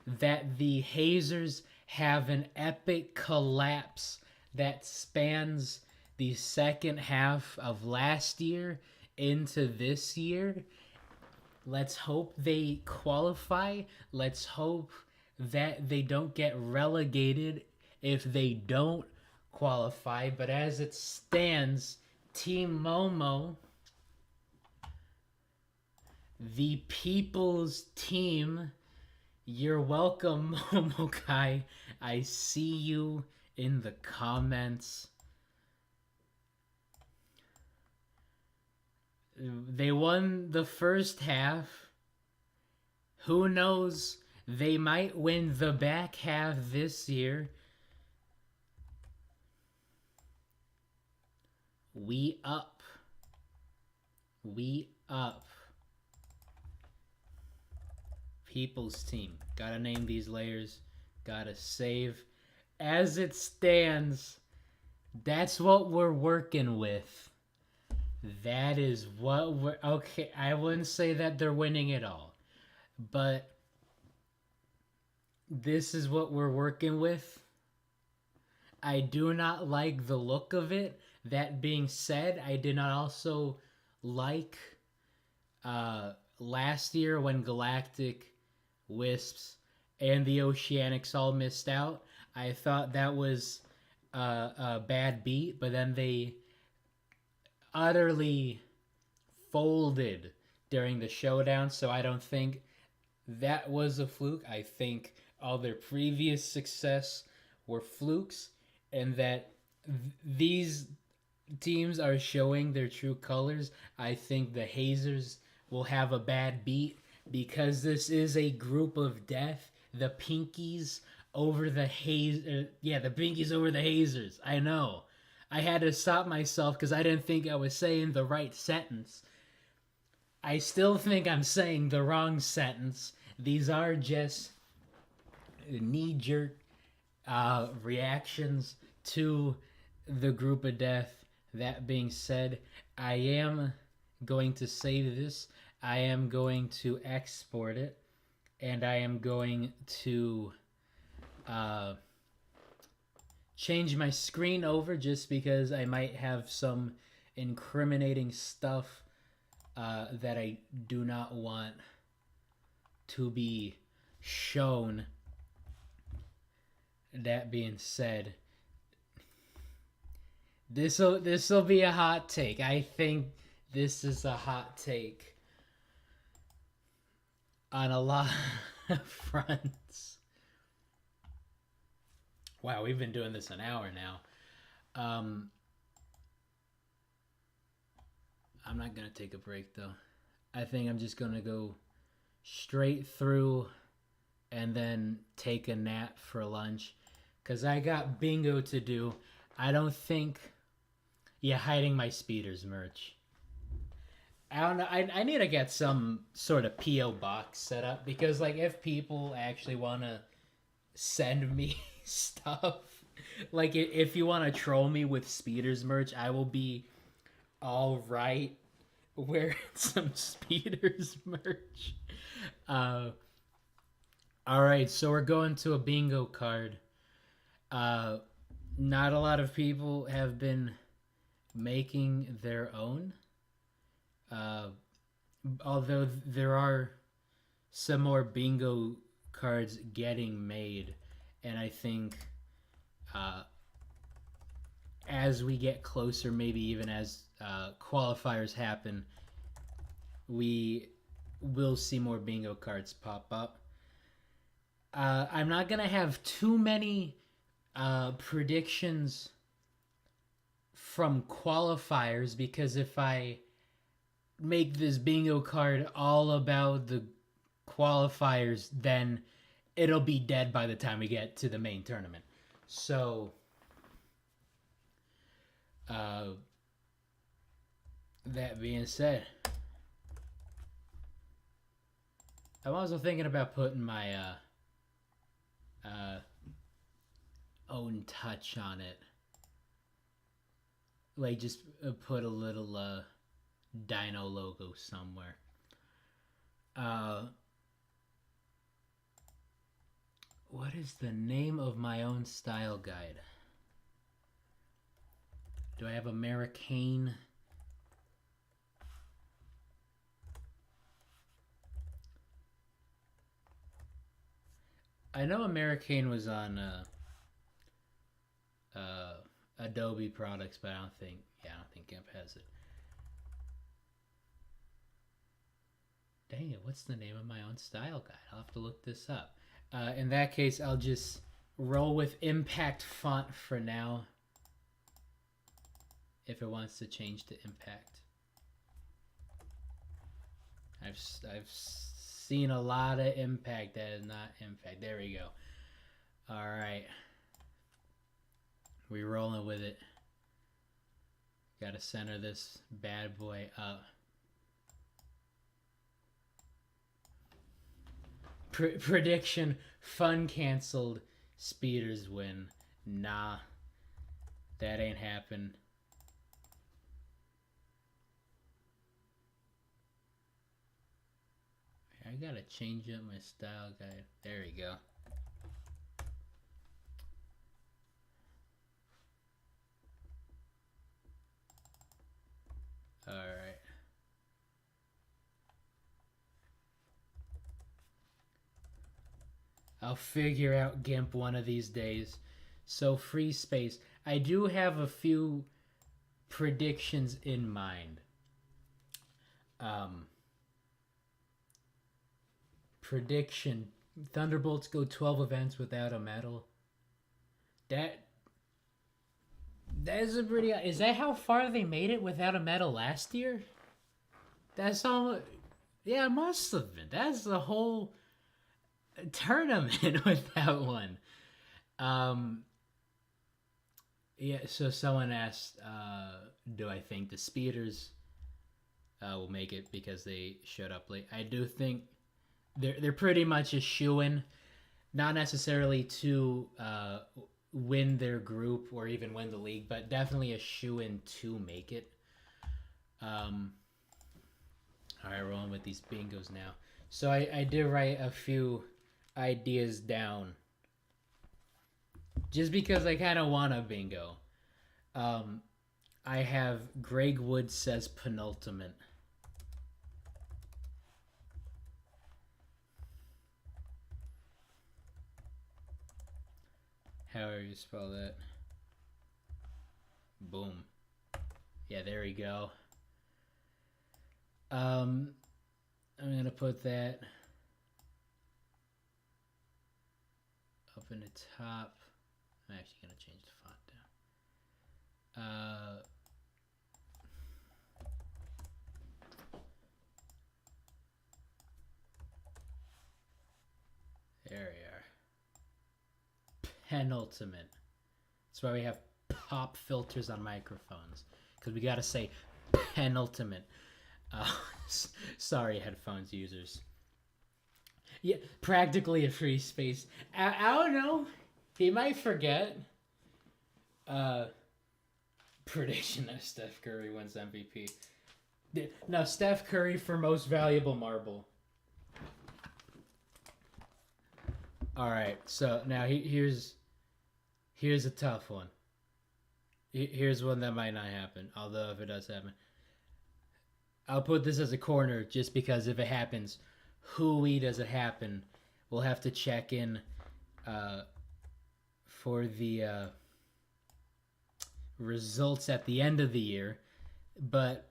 that the Hazers have an epic collapse that spans the second half of last year into this year. Let's hope they qualify. Let's hope that they don't get relegated if they don't qualify. But as it stands, Team Momo, the people's team, you're welcome, Momo Kai. I see you in the comments. They won the first half. Who knows? They might win the back half this year. We up. We up. People's team. Gotta name these layers. Gotta save. As it stands, that's what we're working with. That is what we're... Okay, I wouldn't say that they're winning it all. But this is what we're working with. I do not like the look of it. That being said, I did not also like last year when Galactic, Wisps, and the Oceanics all missed out. I thought that was a bad beat, but then they utterly folded during the showdown, so I don't think that was a fluke. I think all their previous success were flukes, and that these teams are showing their true colors. I think the Hazers will have a bad beat because this is a group of death. The Pinkies over the the Pinkies over the Hazers. I know. I had to stop myself because I didn't think I was saying the right sentence. I still think I'm saying the wrong sentence. These are just knee-jerk reactions to the group of death. That being said, I am going to save this. I am going to export it. And I am going to change my screen over just because I might have some incriminating stuff that I do not want to be shown. That being said, this'll be a hot take. I think this is a hot take on a lot of fronts. Wow, we've been doing this an hour now. I'm not gonna take a break though. I think I'm just gonna go straight through and then take a nap for lunch because I got bingo to do. I don't think... Yeah, hiding my Speeders merch. I don't know. I need to get some sort of P.O. box set up because, like, if people actually want to send me stuff, like, if you want to troll me with Speeders merch, I will be all right wearing some Speeders merch. All right, so we're going to a bingo card. Not a lot of people have been making their own. Although there are some more bingo cards getting made, and I think as we get closer, maybe even as qualifiers happen, we will see more bingo cards pop up. I'm not gonna have too many predictions from qualifiers because if I make this bingo card all about the qualifiers, then it'll be dead by the time we get to the main tournament. So that being said, I'm also thinking about putting my own touch on it. Like, just put a little Dino logo somewhere. What is the name of my own style guide? Do I have Americane? I know Americane was on Adobe products, but I don't think GIMP has it. Dang it, what's the name of my own style guide? I'll have to look this up. In that case, I'll just roll with Impact font for now. If it wants to change to Impact. I've seen a lot of impact that is not impact. There we go. All right. We rolling with it. Got to center this bad boy up. Prediction: fun canceled. Speeders win. Nah, that ain't happen. I gotta change up my style guide. There we go. Alright. I'll figure out GIMP one of these days. So free space. I do have a few predictions in mind. Prediction: Thunderbolts go 12 events without a medal. That is a pretty. Is that how far they made it without a medal last year? That's all. Yeah, it must have been. That's the whole tournament without one. Yeah. So someone asked, "Do I think the speeders will make it because they showed up late?" I do think they're pretty much a shoo-in, not necessarily to win their group or even win the league, but definitely a shoo-in to make it. All right, rolling with these bingos now. So I did write a few ideas down just because I kind of want a bingo. I have Greg Wood says penultimate. However you spell that. Boom. Yeah, there we go. I'm gonna put that up in the top. I'm actually gonna change the font down. There we are. Penultimate. That's why we have pop filters on microphones, because we gotta say penultimate. Sorry, headphones users. Yeah, practically a free space. I don't know. He might forget. Prediction that Steph Curry wins MVP. No, Steph Curry for most valuable marble. All right, so now here's a tough one. Here's one that might not happen, although if it does happen, I'll put this as a corner just because if it happens, who does it happen? We'll have to check in for the results at the end of the year. But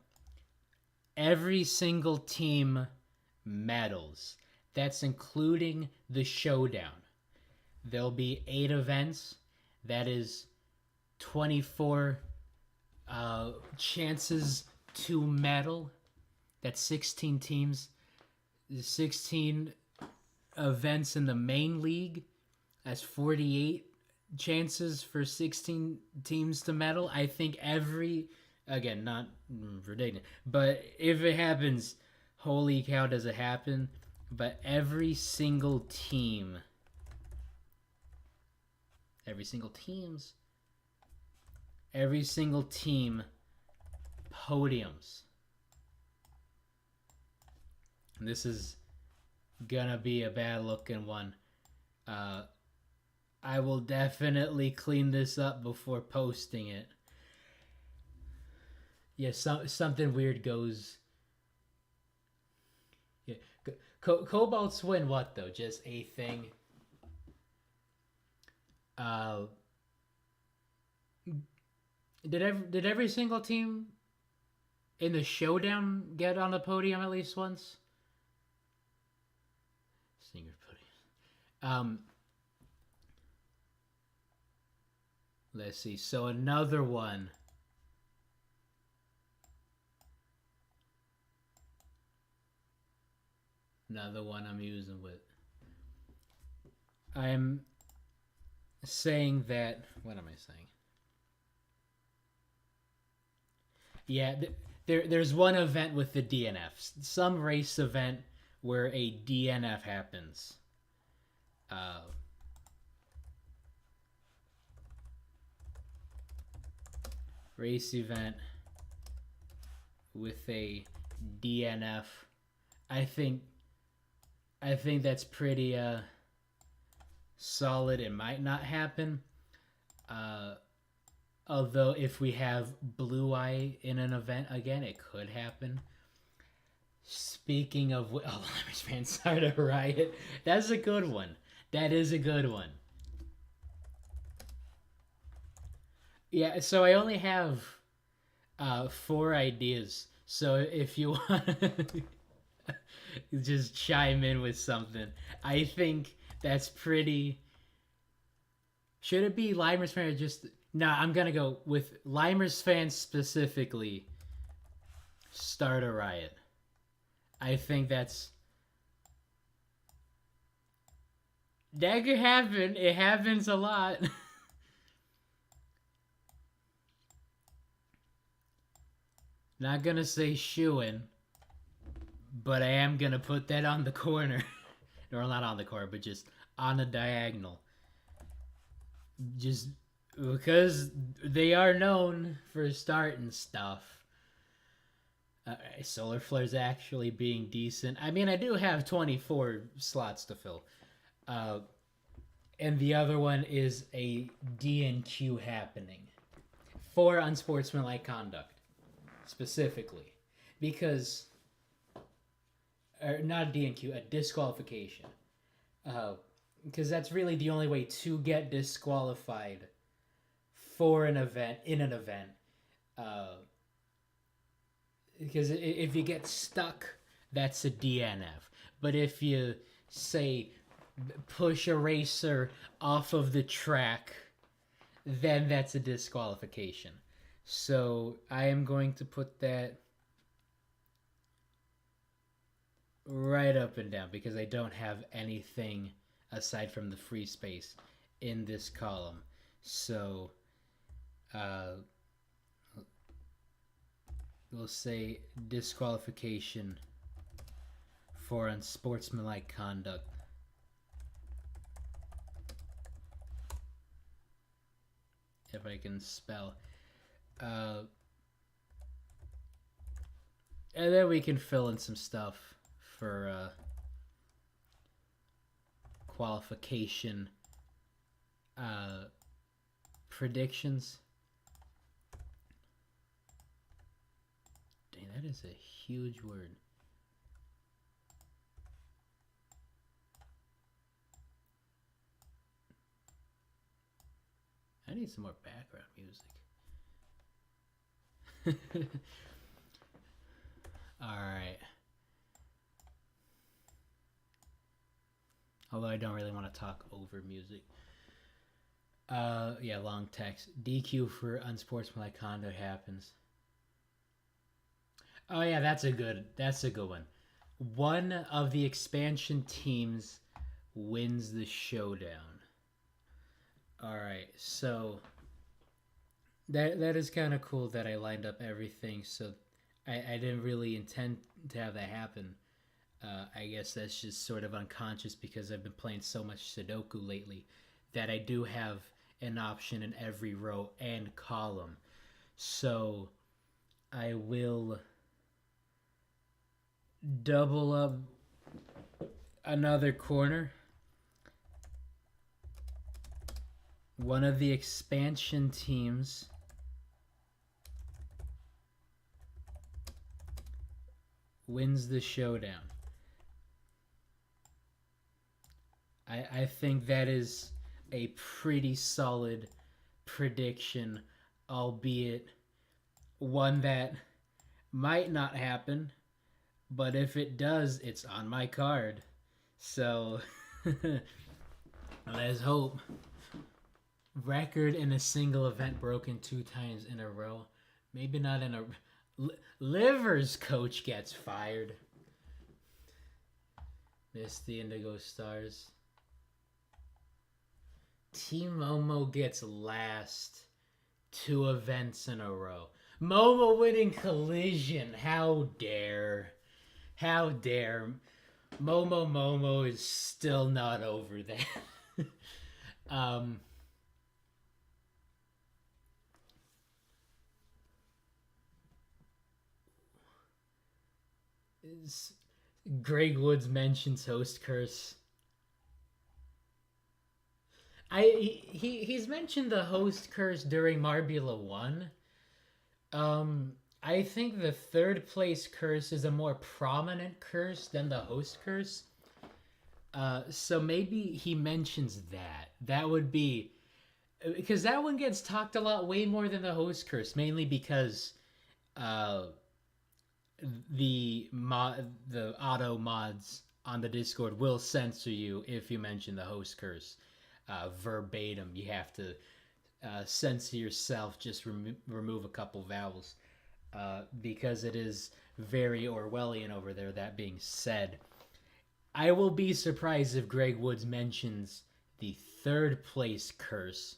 every single team medals. That's including the showdown. There'll be 8 events. That is 24 chances to medal. That's 16 teams. 16 events in the main league. That's 48 chances for 16 teams to medal. I think again, not ridiculous, but if it happens, holy cow, does it happen? But every single team podiums. This is gonna be a bad looking one. I will definitely clean this up before posting it. Yeah, something weird goes. Yeah, Cobalts win what though? Just a thing. Did every single team in the showdown get on the podium at least once? Senior podium. Let's see. So another one. Another one I'm using with. I'm saying that. What am I saying? Yeah, there's one event with the DNFs. Some race event where a DNF happens. Uh, Race event with a DNF. I think I think that's pretty solid. It might not happen. Uh, Although if we have Blue Eye in an event again, it could happen. Speaking of, Irish fans started a riot. That's a good one. That is a good one. Yeah. So I only have four ideas. So if you want just chime in with something. I think that's pretty. Should it be Limers fan or just? Nah, I'm gonna go with Limers fans specifically. Start a riot. I think that could happen. It happens a lot. Not gonna say shooing, but I am gonna put that on the corner, or not on the corner, but just on a diagonal. Just because they are known for starting stuff. Solar flares actually being decent. I mean, I do have 24 slots to fill. Uh, and the other one is a DNQ happening for unsportsmanlike conduct, specifically. Because, or not a DNQ, a disqualification. Because that's really the only way to get disqualified for an event, in an event. Because if you get stuck, that's a DNF. But if you, say, push a racer off of the track, then that's a disqualification. So I am going to put that right up and down because I don't have anything aside from the free space in this column. So we'll say disqualification for unsportsmanlike conduct. If I can spell. And then we can fill in some stuff for qualification predictions. Dang, that is a huge word. I need some more background music. Alright. Although I don't really want to talk over music. Yeah, long text. DQ for unsportsmanlike conduct happens. Oh yeah, that's a good one. One of the expansion teams wins the showdown. All right, so that is kind of cool that I lined up everything. So I didn't really intend to have that happen. I guess that's just sort of unconscious because I've been playing so much Sudoku lately that I do have an option in every row and column. So I will double up another corner. One of the expansion teams wins the showdown. I think that is a pretty solid prediction, albeit one that might not happen, but if it does, it's on my card. So let's hope. Record in a single event broken 2 times in a row. Maybe not in a... Liver's coach gets fired. Missed the Indigo Stars. Team Momo gets last 2 events in a row. Momo winning Collision. How dare. How dare. Momo is still not over that. um, Greg Woods mentions Host Curse. He's mentioned the Host Curse during Marbula 1. I think the third place curse is a more prominent curse than the Host Curse. So maybe he mentions that. That would be because that one gets talked a lot way more than the Host Curse, mainly because uh, the auto mods on the Discord will censor you if you mention the Host Curse verbatim. You have to censor yourself, just remove a couple vowels because it is very Orwellian over there. That being said, I will be surprised if Greg Woods mentions the third place curse,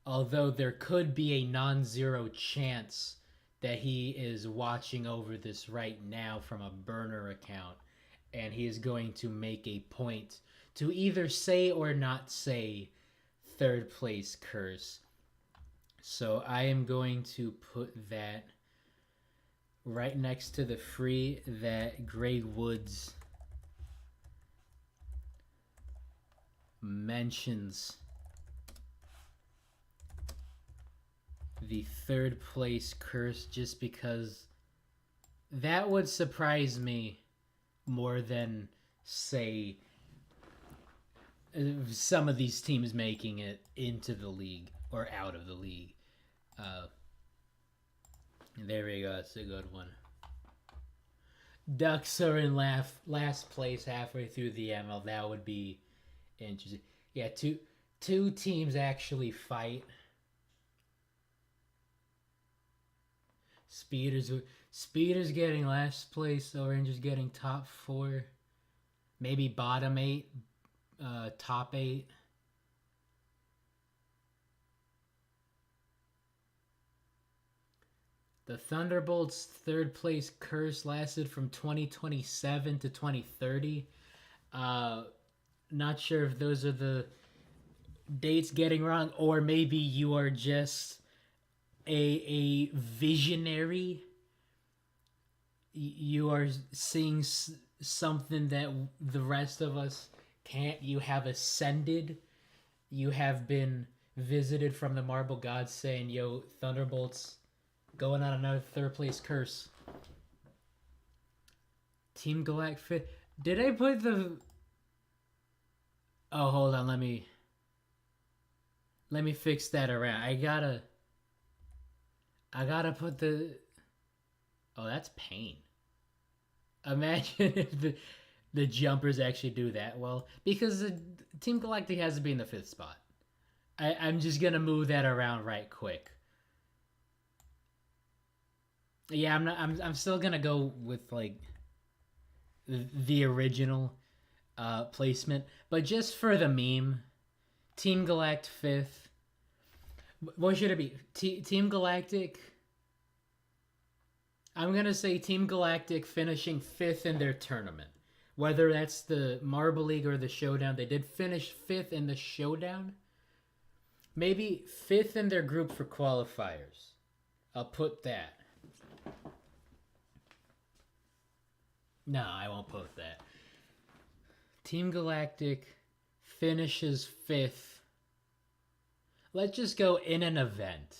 although there could be a non-zero chance that he is watching over this right now from a burner account, and he is going to make a point to either say or not say third place curse. So I am going to put that right next to the free that Greg Woods mentions the third place curse, just because that would surprise me more than, say, some of these teams making it into the league or out of the league. There we go. That's a good one. Ducks are in last place halfway through the ML. That would be interesting. Yeah, two teams actually fight. Speeders getting last place. Orange is getting top 4. Maybe bottom 8. Top 8. The Thunderbolts' third place curse lasted from 2027 to 2030. Not sure if those are the dates getting wrong, or maybe you are just a visionary. You are seeing something that the rest of us can't. You have ascended. You have been visited from the Marble Gods saying, yo, Thunderbolts going on another third place curse. Team Galactic. Did I put the... Oh, hold on. Let me fix that around. I gotta put the... Oh, that's pain. Imagine if the jumpers actually do that well. Because Team Galactic has to be in the 5th spot. I'm just gonna move that around right quick. Yeah, I'm still gonna go with like the original placement, but just for the meme, Team Galactic 5th. What should it be? Team Galactic. I'm gonna say Team Galactic finishing 5th in their tournament, whether that's the Marble League or the Showdown. They did finish 5th in the Showdown. Maybe 5th in their group for qualifiers. I'll put that. No, I won't put that. Team Galactic finishes 5th. Let's just go in an event.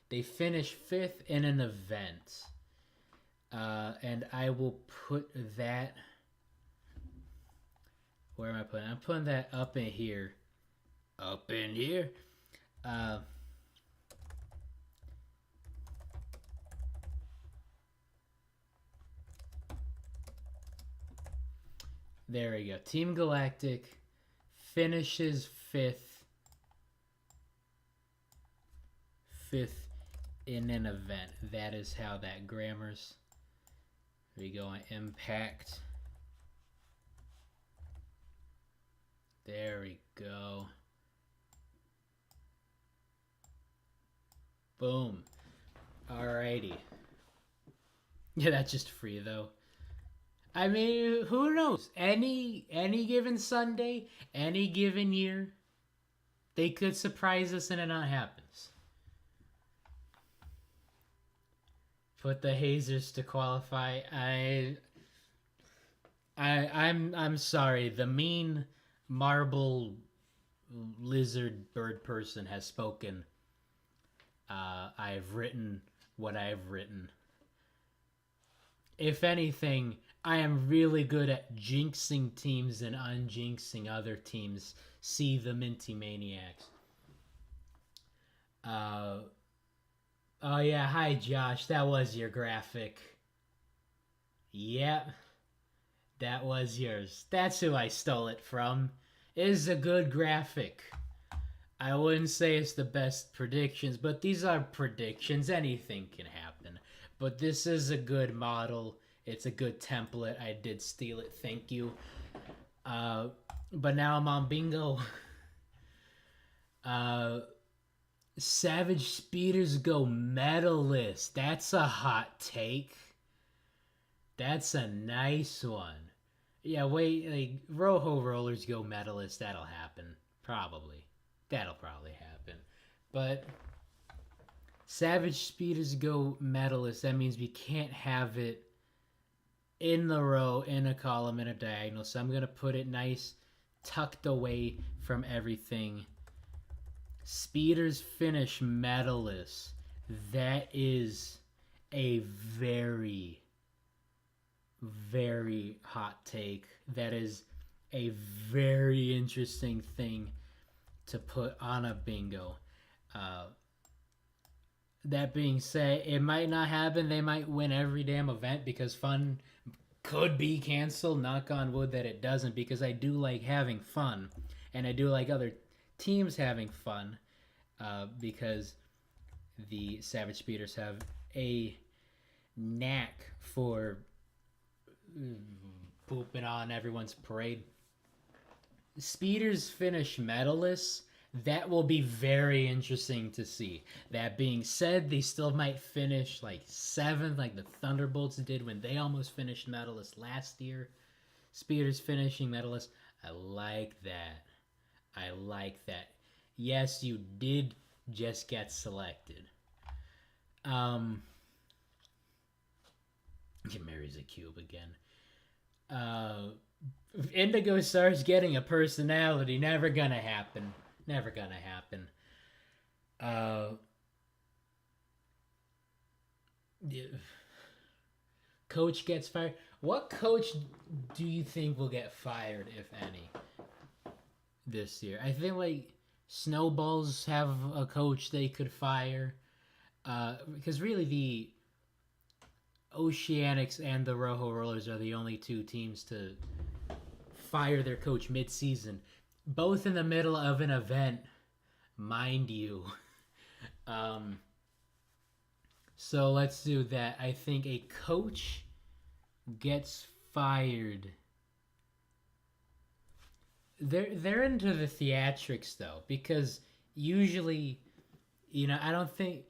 They finish 5th in an event. And I will put that... Where am I putting it? I'm putting that up in here. Up in here. There we go. Team Galactic finishes 5th. 5th in an event. That is how that grammars. There we go on Impact. There we go. Boom. Alrighty. Yeah, that's just free though. I mean, who knows? Any given Sunday, any given year, they could surprise us and it not happens. Put the hazers to qualify. I'm sorry. The mean marble lizard bird person has spoken. I've written what I've written. If anything, I am really good at jinxing teams and unjinxing other teams. See the Minty Maniacs. Uh, oh yeah, hi Josh. That was your graphic. Yep, that was yours. That's who I stole it from. It is a good graphic. I wouldn't say it's the best predictions, but these are predictions. Anything can happen. But this is a good model. It's a good template. I did steal it. Thank you. But now I'm on bingo. Savage Speeders go medalist. That's a hot take. That's a nice one. Yeah, wait, like Rojo Rollers go medalist. That'll happen. Probably. That'll probably happen. But Savage Speeders go medalist. That means we can't have it in the row, in a column, in a diagonal. So I'm going to put it nice, tucked away from everything. Speeders finish medalist. That is a very, very hot take. That is a very interesting thing to put on a bingo. That being said, it might not happen. They might win every damn event because fun could be canceled. Knock on wood that it doesn't, because I do like having fun. And I do like other teams having fun, because the Savage Speeders have a knack for pooping on everyone's parade. Speeders finish medalists. That will be very interesting to see. That being said, they still might finish like 7th, like the Thunderbolts did when they almost finished medalists last year. Speeders finishing medalists. I like that. I like that. Yes, you did just get selected. Mary's a cube again. Indigo Stars getting a personality. Never gonna happen. Never gonna happen. Yeah. Coach gets fired. What coach do you think will get fired, if any, this year? I think like Snowballs have a coach they could fire. Because really the Oceanics and the Rojo Rollers are the only two teams to fire their coach mid-season. Both in the middle of an event, mind you. So let's do that. I think a coach gets fired. They're into the theatrics though, because usually, I think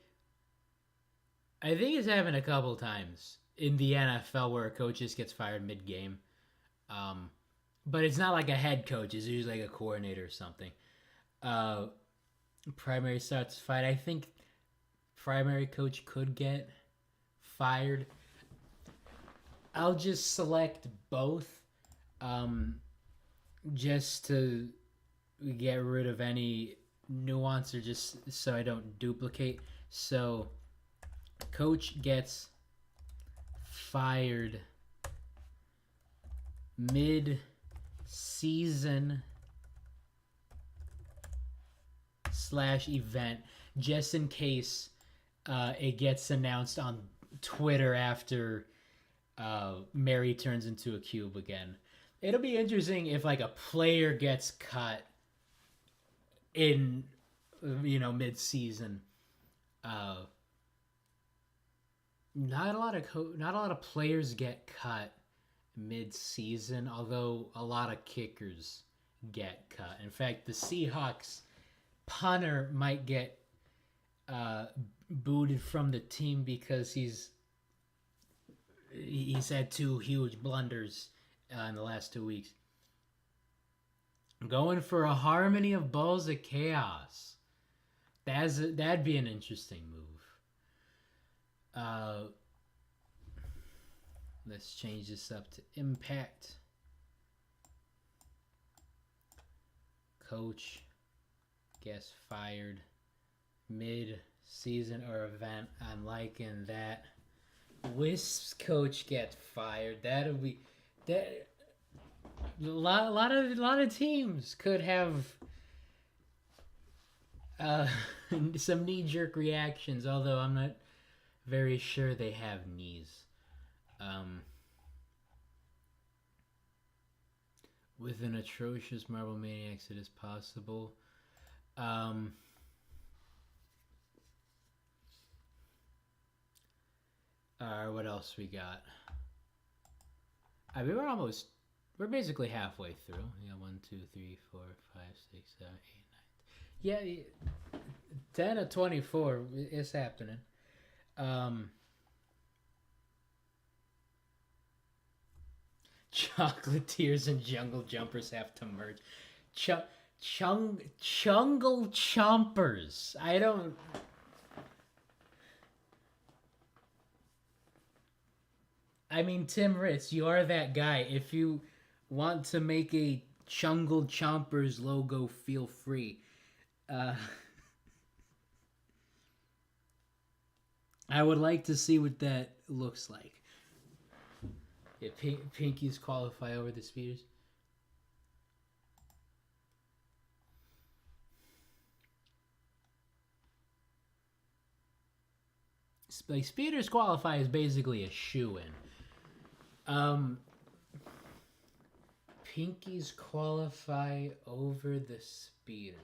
it's happened a couple times in the NFL where a coach just gets fired mid-game. But it's not like a head coach. It's usually like a coordinator or something. Primary starts fight. I think primary coach could get fired. I'll just select both, just to get rid of any nuance or just so I don't duplicate. So, coach gets fired mid-season / event, just in case it gets announced on Twitter after Mary turns into a cube again. It'll be interesting if like a player gets cut in mid-season. Not a lot of players get cut mid-season, although a lot of kickers get cut. In fact, the Seahawks punter might get uh, booted from the team because he's had two huge blunders in the last 2 weeks. Going for a harmony of balls of chaos. That'd be an interesting move. Let's change this up to impact. Coach gets fired mid-season or event. I'm liking that. Wisps coach gets fired. That'll be that. A lot of teams could have some knee-jerk reactions. Although I'm not very sure they have knees. With an atrocious Marble Maniacs, it is possible. What else we got? I mean, we're basically halfway through. Yeah, 1, 2, 3, 4, 5, 6, 7, 8, 9. Yeah, 10 of 24 is happening. Chocolatiers and Jungle Jumpers have to merge. Chungle Chompers. I mean, Tim Ritz, you are that guy. If you want to make a Chungle Chompers logo, feel free. I would like to see what that looks like. Yeah, Pinkies qualify over the Speeders. Like, Speeders qualify is basically a shoe-in. Pinkies qualify over the Speeders.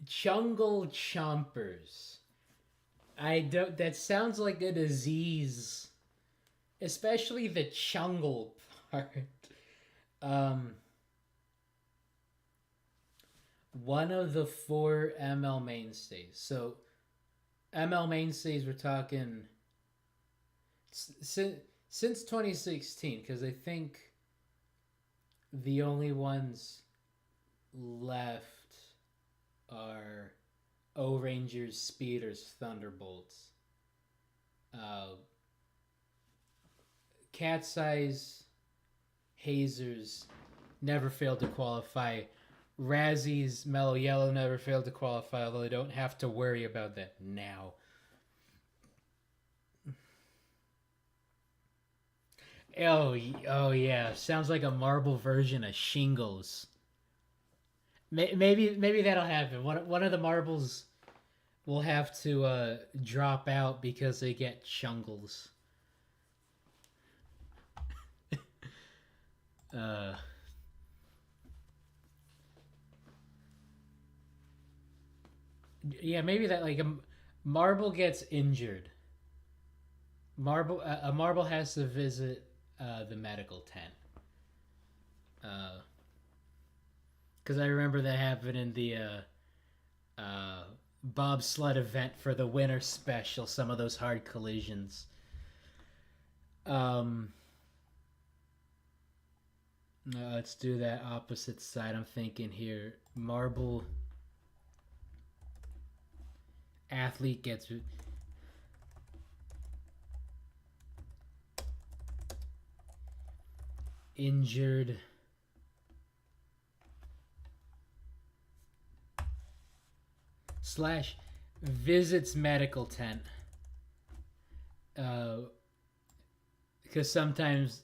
Chungle Chompers. That sounds like a disease. Especially the chungle part. One of the 4 ML mainstays. So, ML mainstays, we're talking since 2016, because I think the only ones left are O-Rangers, Speeders, Thunderbolts. Cat's Eyes, Hazers never failed to qualify. Razzies, Mellow Yellow never failed to qualify, although they don't have to worry about that now. Oh yeah, sounds like a marble version of Shingles. Maybe that'll happen. One of the marbles will have to drop out because they get chungles. Yeah, maybe that, like, a marble gets injured. A marble has to visit the medical tent. Because I remember that happened in the bobsled event for the winter special. Some of those hard collisions. Let's do that opposite side. I'm thinking here. Marble athlete gets injured. / visits medical tent. Because sometimes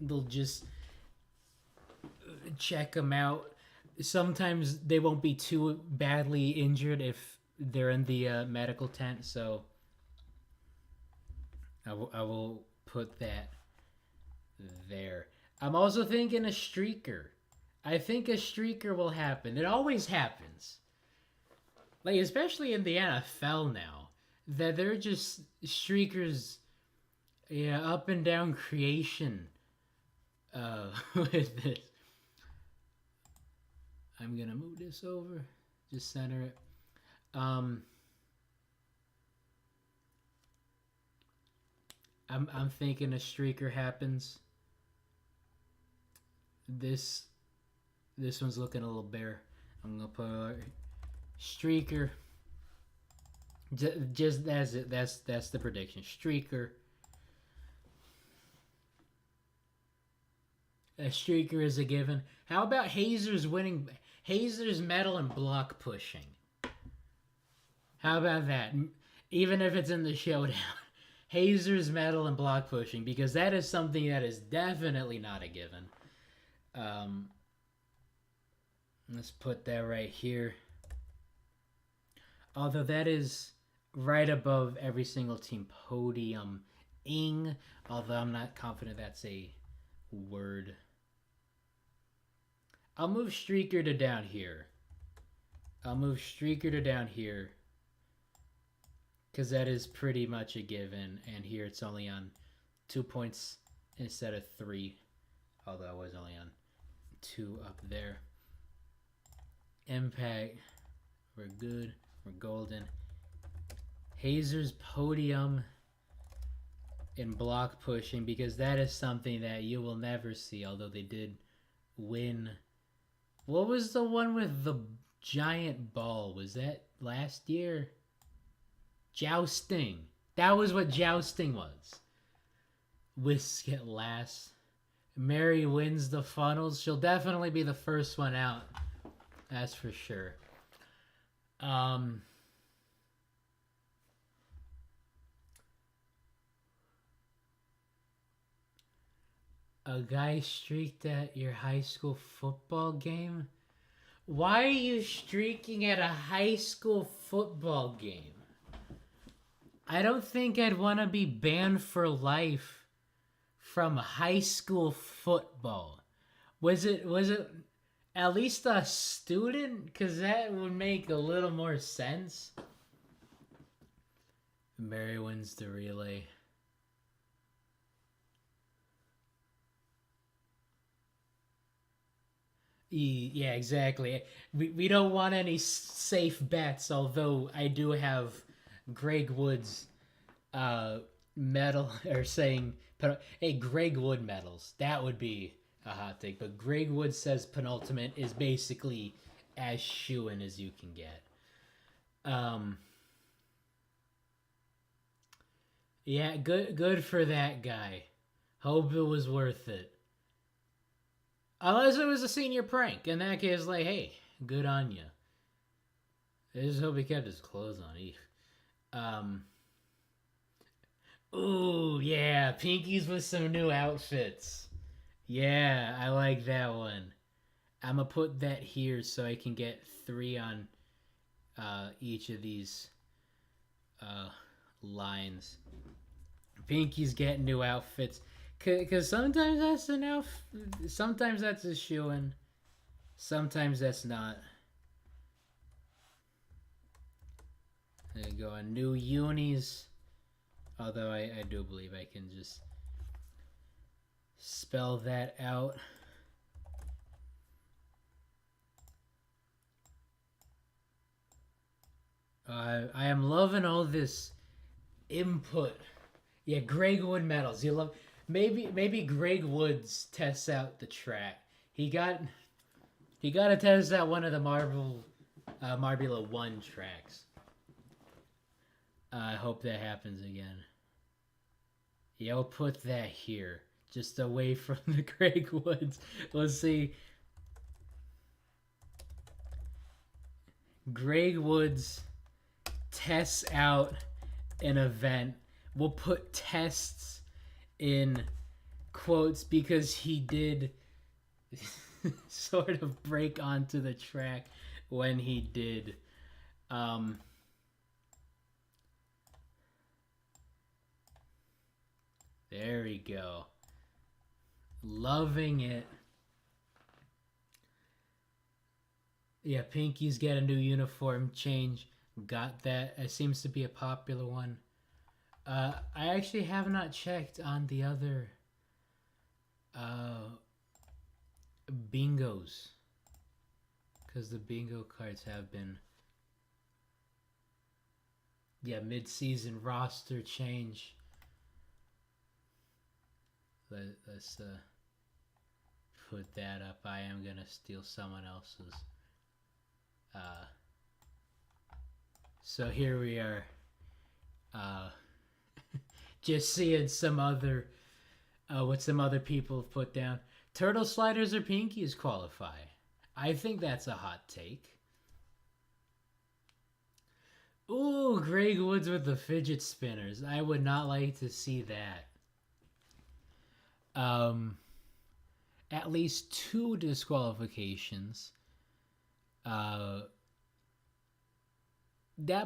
they'll just check them out. Sometimes they won't be too badly injured if they're in the medical tent, so I will put that there. I'm also thinking a streaker. I think a streaker will happen. It always happens. Like, especially in the NFL now, that they're just streakers, yeah, up and down creation with this. I'm gonna move this over. Just center it. Um, I'm thinking a streaker happens. This this one's looking a little bare. I'm gonna put a streaker. Just that's it. That's the prediction. Streaker. A streaker is a given. How about Hazer's winning? Hazer's medal and block pushing. How about that? Even if it's in the showdown, Hazer's medal and block pushing, because that is something that is definitely not a given. Let's put that right here. Although that is right above every single team podium-ing, although I'm not confident that's a word. I'll move Streaker to down here. Because that is pretty much a given. And here it's only on 2 points instead of 3. Although I was only on 2 up there. Impact. We're good. We're golden. Hazer's podium in block pushing, because that is something that you will never see, although they did win. What was the one with the giant ball? Was that last year? Jousting. That was what jousting was. Whisk at last. Mary wins the funnels. She'll definitely be the first one out. That's for sure. A guy streaked at your high school football game? Why are you streaking at a high school football game? I don't think I'd want to be banned for life from high school football. Was it at least a student? Because that would make a little more sense. Mary wins the relay. Yeah, exactly. We don't want any safe bets, although I do have Greg Wood's medal, or saying, hey, Greg Wood medals. That would be a hot take. But Greg Wood says penultimate is basically as shoo-in as you can get. Yeah, good for that guy. Hope it was worth it. Unless it was a senior prank. In that case, like, hey, good on you. I just hope he kept his clothes on. Ooh, yeah, Pinkies with some new outfits. Yeah, I like that one. I'm gonna put that here so I can get 3 on each of these lines. Pinky's getting new outfits. Because sometimes that's enough. Sometimes that's a shoo-in. Sometimes that's not. There you go. New unis. Although I do believe I can just spell that out. I am loving all this input. Yeah, Greg Wood medals. You love... Maybe Greg Woods tests out the track. He got to test out one of the Marbula 1 tracks. I hope that happens again. Yeah, I'll put that here, just away from the Greg Woods. Let's see. Greg Woods tests out an event. We'll put tests in quotes because he did sort of break onto the track when he did. There we go. Loving it. Yeah, Pinky's got a new uniform change. Got that. It seems to be a popular one. I actually have not checked on the other bingos. because the bingo cards have been, yeah, mid-season roster change. Let's put that up. I am gonna steal someone else's. So here we are, just seeing some other, what some other people have put down. Turtle sliders or pinkies qualify. I think that's a hot take. Ooh, Greg Woods with the fidget spinners. I would not like to see that. At least 2 disqualifications. That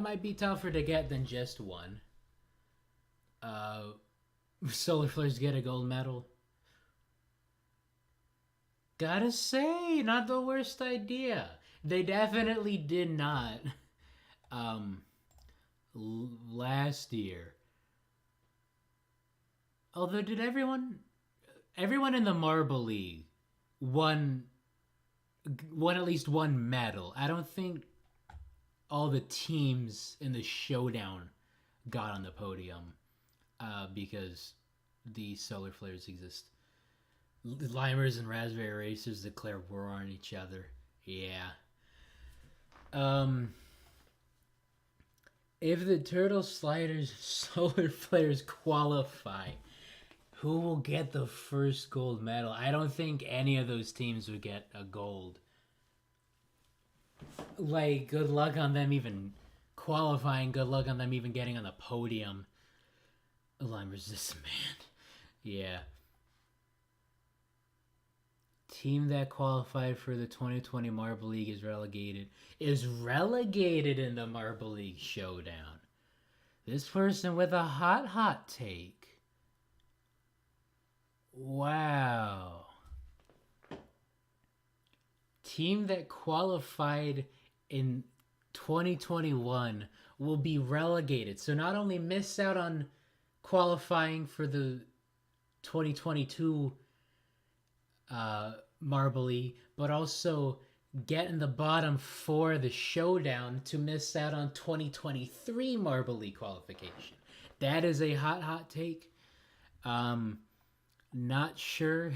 might be tougher to get than just 1. Solar Flares get a gold medal. Gotta say, not the worst idea. They definitely did not. Last year. Although, did everyone in the Marble League won at least 1 medal? I don't think all the teams in the showdown got on the podium, because the solar flares exist. Limers and raspberry racers declare war on each other. Yeah. If the turtle sliders solar flares qualify, who will get the first gold medal? I don't think any of those teams would get a gold. Like, good luck on them even qualifying. Good luck on them even getting on the podium. Limers this man. Yeah. Team that qualified for the 2020 Marble League is relegated in the Marble League showdown. This person with a hot take. Wow. Team that qualified in 2021 will be relegated. So not only miss out on qualifying for the 2022 Marble League, but also get in the bottom 4 of the showdown to miss out on 2023 Marble League qualification. That is a hot take. Not sure.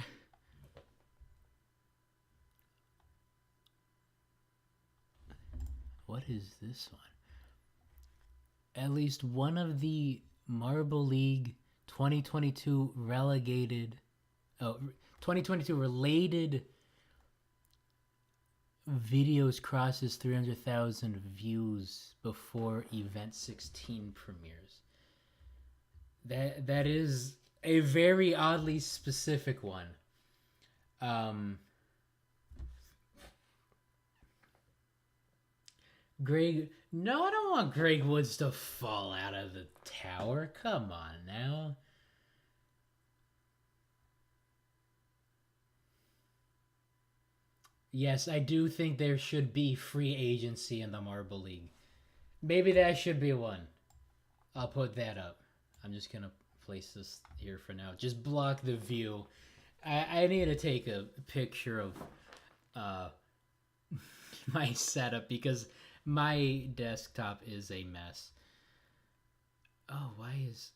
What is this one? At least one of the Marble League 2022 2022 related videos crosses 300,000 views before Event 16 premieres. That is a very oddly specific one. No, I don't want Greg Woods to fall out of the tower. Come on now. Yes, I do think there should be free agency in the Marble League. Maybe that should be one. I'll put that up. I'm just going to place this here for now. Just block the view. I need to take a picture of my setup because my desktop is a mess. Oh,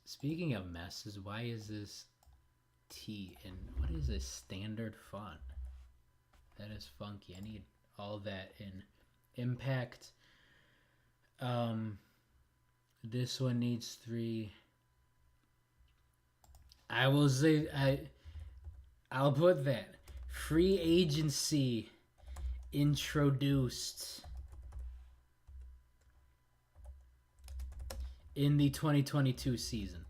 speaking of messes, why is this T and what is a standard font? That is funky. I need all that in impact. This one needs 3. I will say I'll put that. Free agency introduced in the 2022 season.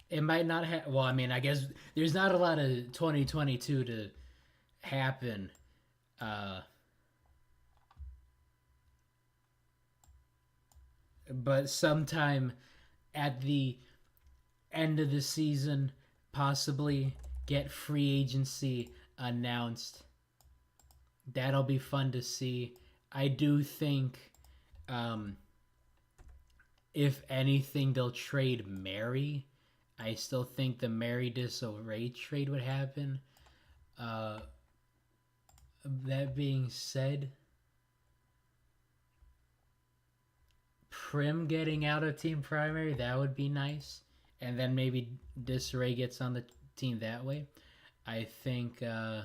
It might not have... Well, I mean, I guess there's not a lot of 2022 to happen. But sometime at the end of the season, possibly get free agency announced. That'll be fun to see. I do think, if anything, they'll trade Mary. I still think the Mary Disarray trade would happen. That being said, Prim getting out of team primary, that would be nice. And then maybe Disarray gets on the team that way. I think I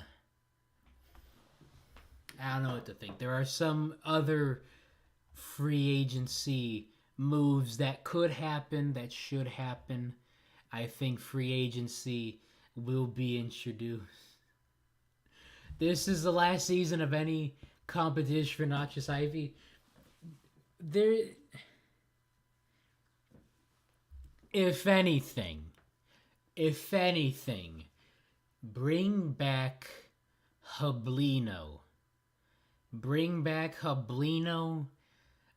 don't know what to think. There are some other free agency moves that could happen, that should happen. I think free agency will be introduced. This is the last season of any competition for Noxious Ivy. There, if anything, if anything, bring back Hublino. Bring back Hublino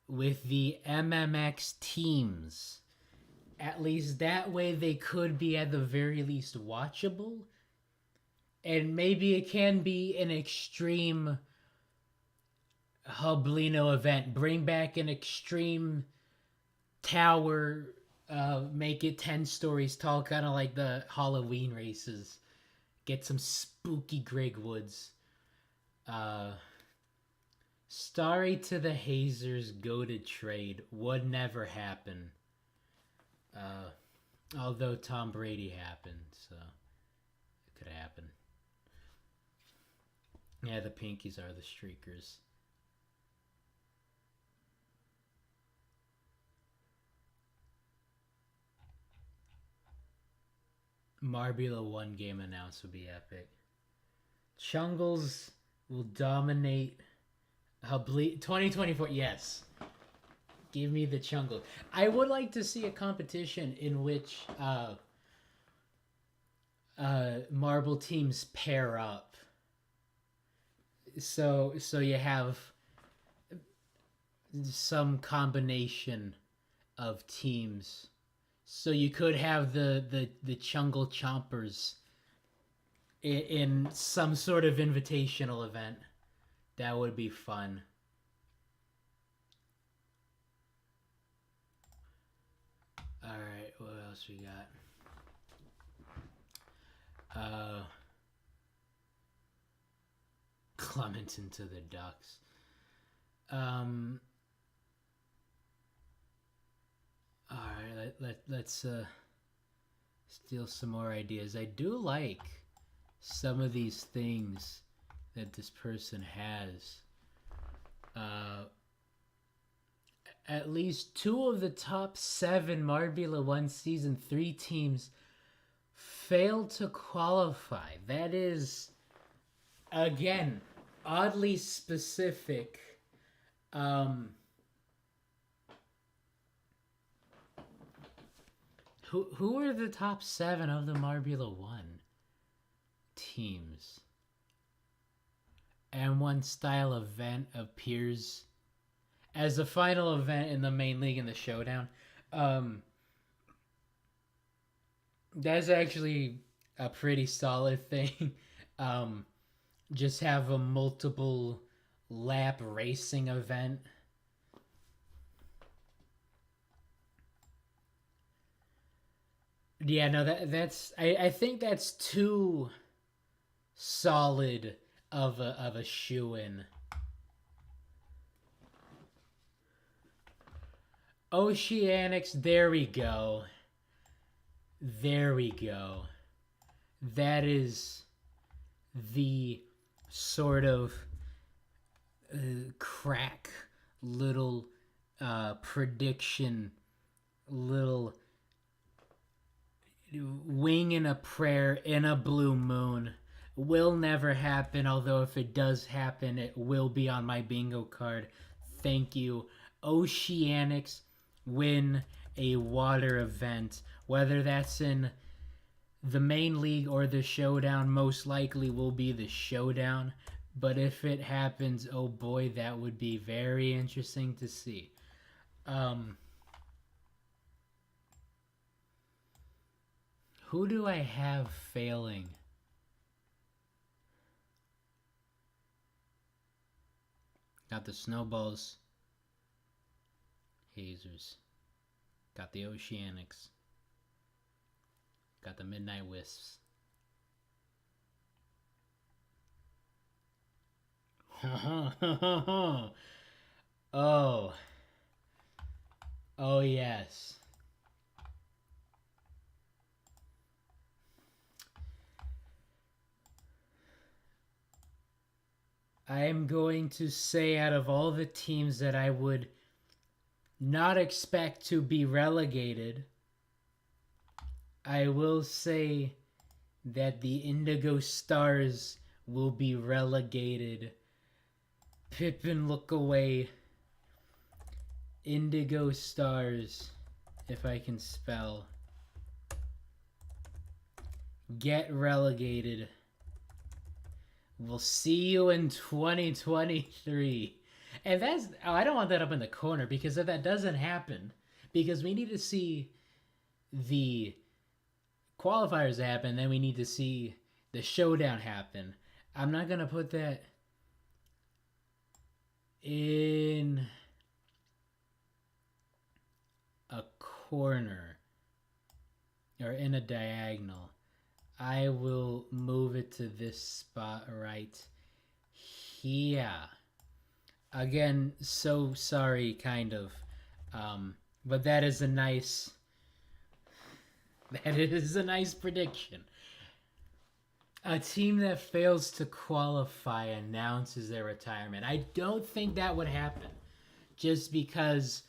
with the MMX teams. At least that way they could be at the very least watchable. And maybe it can be an extreme Hublino event. Bring back an extreme tower, make it 10 stories tall, kind of like the Halloween races. Get some spooky Greg Woods. Starry to the Hazers go to trade would never happen. Although Tom Brady happened, so it could happen. Yeah, the Pinkies are the streakers. Marbula 1 game announced would be epic. Chungles will dominate 2024. Yes. Give me the Chungle. I would like to see a competition in which marble teams pair up. So you have some combination of teams. So you could have the Chungle Chompers in some sort of invitational event. That would be fun. Alright, what else we got? Clementon to the Ducks. Alright, let's steal some more ideas. I do like some of these things that this person has. At least 2 of the top 7 Marbula 1 Season 3 teams failed to qualify. That is, again, oddly specific. Who are the top 7 of the Marbula 1 teams? M1 style event appears as the final event in the main league in the showdown. That's actually a pretty solid thing. Just have a multiple lap racing event. Yeah, no, that's I think that's too solid of a shoe-in. Oceanics, there we go. There we go. That is the sort of crack little prediction, little wing in a prayer in a blue moon. Will never happen, although if it does happen, it will be on my bingo card. Thank you. Oceanics win a water event, whether that's in the main league or the showdown. Most likely will be the showdown, but if it happens, oh boy, that would be very interesting to see. Who do I have failing? Got the Snowballs, Hazers. Got the Oceanics. Got the Midnight Wisps. Oh, oh yes. I'm going to say out of all the teams that I would not expect to be relegated, I will say that the Indigo Stars will be relegated. Pippin, look away. Indigo Stars, if I can spell. Get relegated. We'll see you in 2023. And that's, oh, I don't want that up in the corner, because if that doesn't happen, because we need to see the qualifiers happen, then we need to see the showdown happen. I'm not going to put that in a corner or in a diagonal. I will move it to this spot right here. Again, so sorry, kind of. But that is a nice prediction. A team that fails to qualify announces their retirement. I don't think that would happen, just because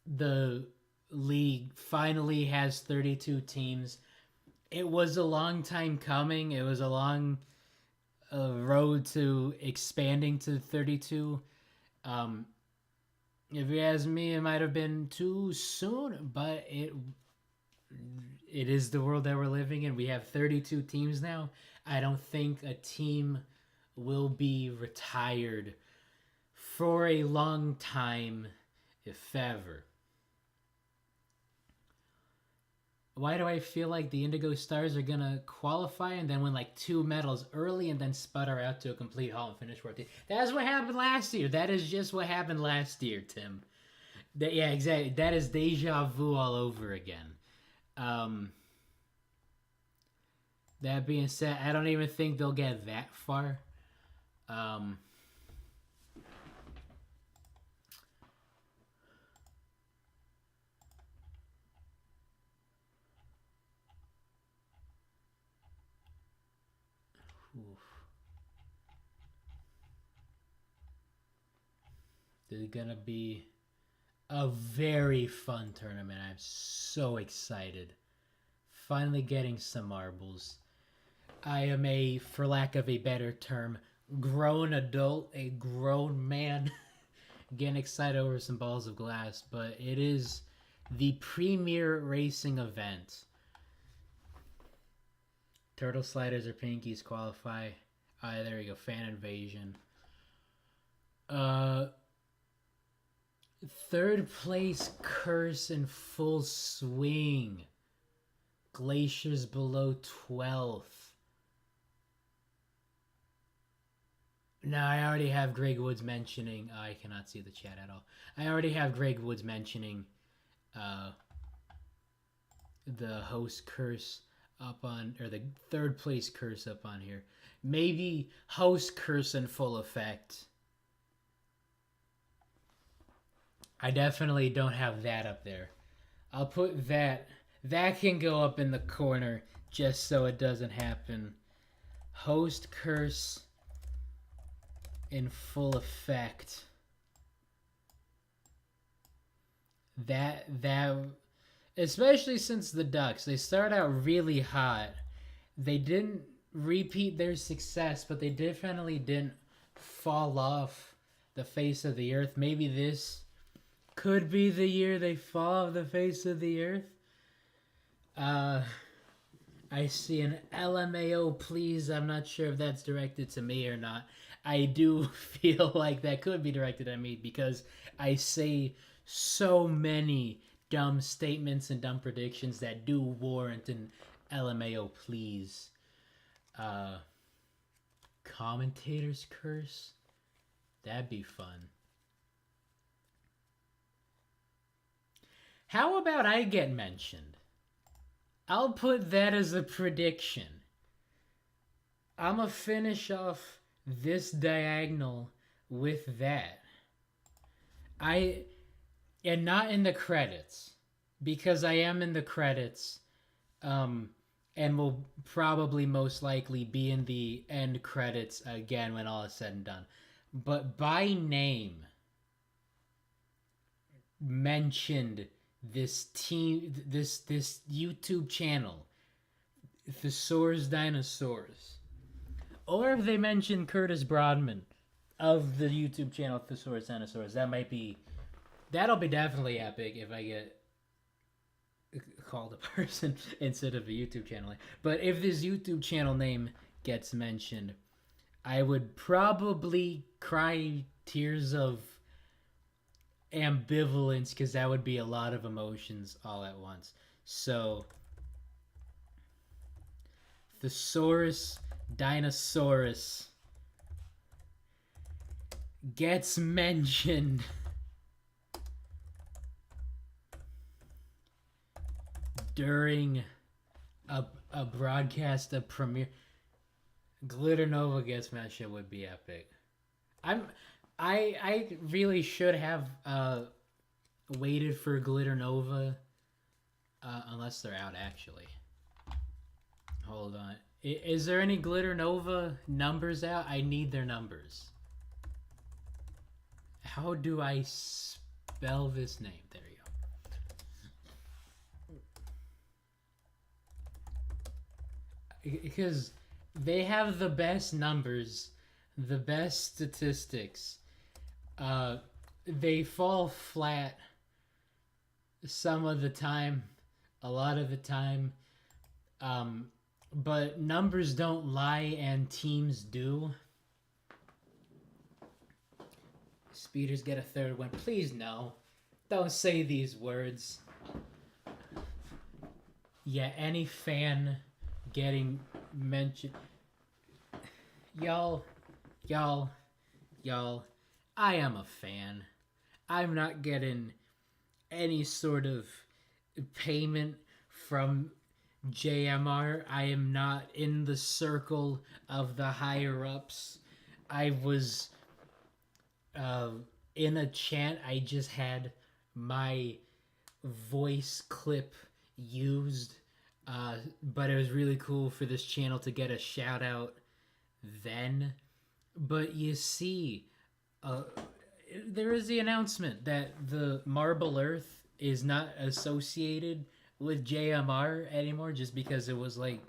the league finally has 32 teams. It was a long time coming. It was a long road to expanding to 32. If you ask me, it might have been too soon, but it is the world that we're living in. We have 32 teams now. I don't think a team will be retired for a long time, if ever. Why do I feel like the Indigo Stars are going to qualify and then win like 2 medals early and then sputter out to a complete halt and finish 14th? That's what happened last year. That is just what happened last year, Tim. Yeah, exactly. That is deja vu all over again. That being said, I don't even think they'll get that far. There's gonna be a very fun tournament. I'm so excited. Finally getting some marbles. I am a, for lack of a better term, grown adult, a grown man, getting excited over some balls of glass, but it is the premier racing event. Turtle sliders or pinkies qualify. There we go. Fan invasion. Third place curse in full swing. Glaciers below 12th. No, I already have Greg Woods mentioning. I cannot see the chat at all. I already have Greg Woods mentioning the host curse up on, or the third place curse up on here. Maybe host curse in full effect. I definitely don't have that up there. I'll put that. That can go up in the corner just so it doesn't happen. Host curse in full effect. That especially since the Ducks, they start out really hot. They didn't repeat their success, but they definitely didn't fall off the face of the earth. Maybe this could be the year they fall off the face of the earth. I see an LMAO, please. I'm not sure if that's directed to me or not. I do feel like that could be directed at me because I say so many dumb statements and dumb predictions that do warrant an LMAO, please. Commentator's curse? That'd be fun. How about I get mentioned? I'll put that as a prediction. I'm going to finish off this diagonal with that, I and not in the credits because I am in the credits, um, and will probably most likely be in the end credits again when all is said and done. But by name, mentioned this YouTube channel, Thesaurus Dinosaurs, or if they mention Curtis Broadman of the YouTube channel Thesaurus Dinosaurs, that'll be definitely epic if I get called a person instead of a YouTube channel. But if this YouTube channel name gets mentioned, I would probably cry tears of ambivalence because that would be a lot of emotions all at once. So, Thesaurus Dinosaurus gets mentioned during a broadcast, a premiere. Glitter Nova gets mentioned would be epic. I really should have waited for Glitter Nova, unless they're out actually. Hold on. Is there any Glitter Nova numbers out? I need their numbers. How do I spell this name? There you go. Because they have the best numbers, the best statistics. They fall flat some of the time, a lot of the time. But numbers don't lie and teams do. Speeders get a third win. Please no. Don't say these words. Yeah, any fan getting mentioned. Y'all, I am a fan. I'm not getting any sort of payment from JMR. I am not in the circle of the higher ups. I was in a chant. I just had my voice clip used, but it was really cool for this channel to get a shout out then. But you see, there is the announcement that the Marble Earth is not associated with JMR anymore, just because it was like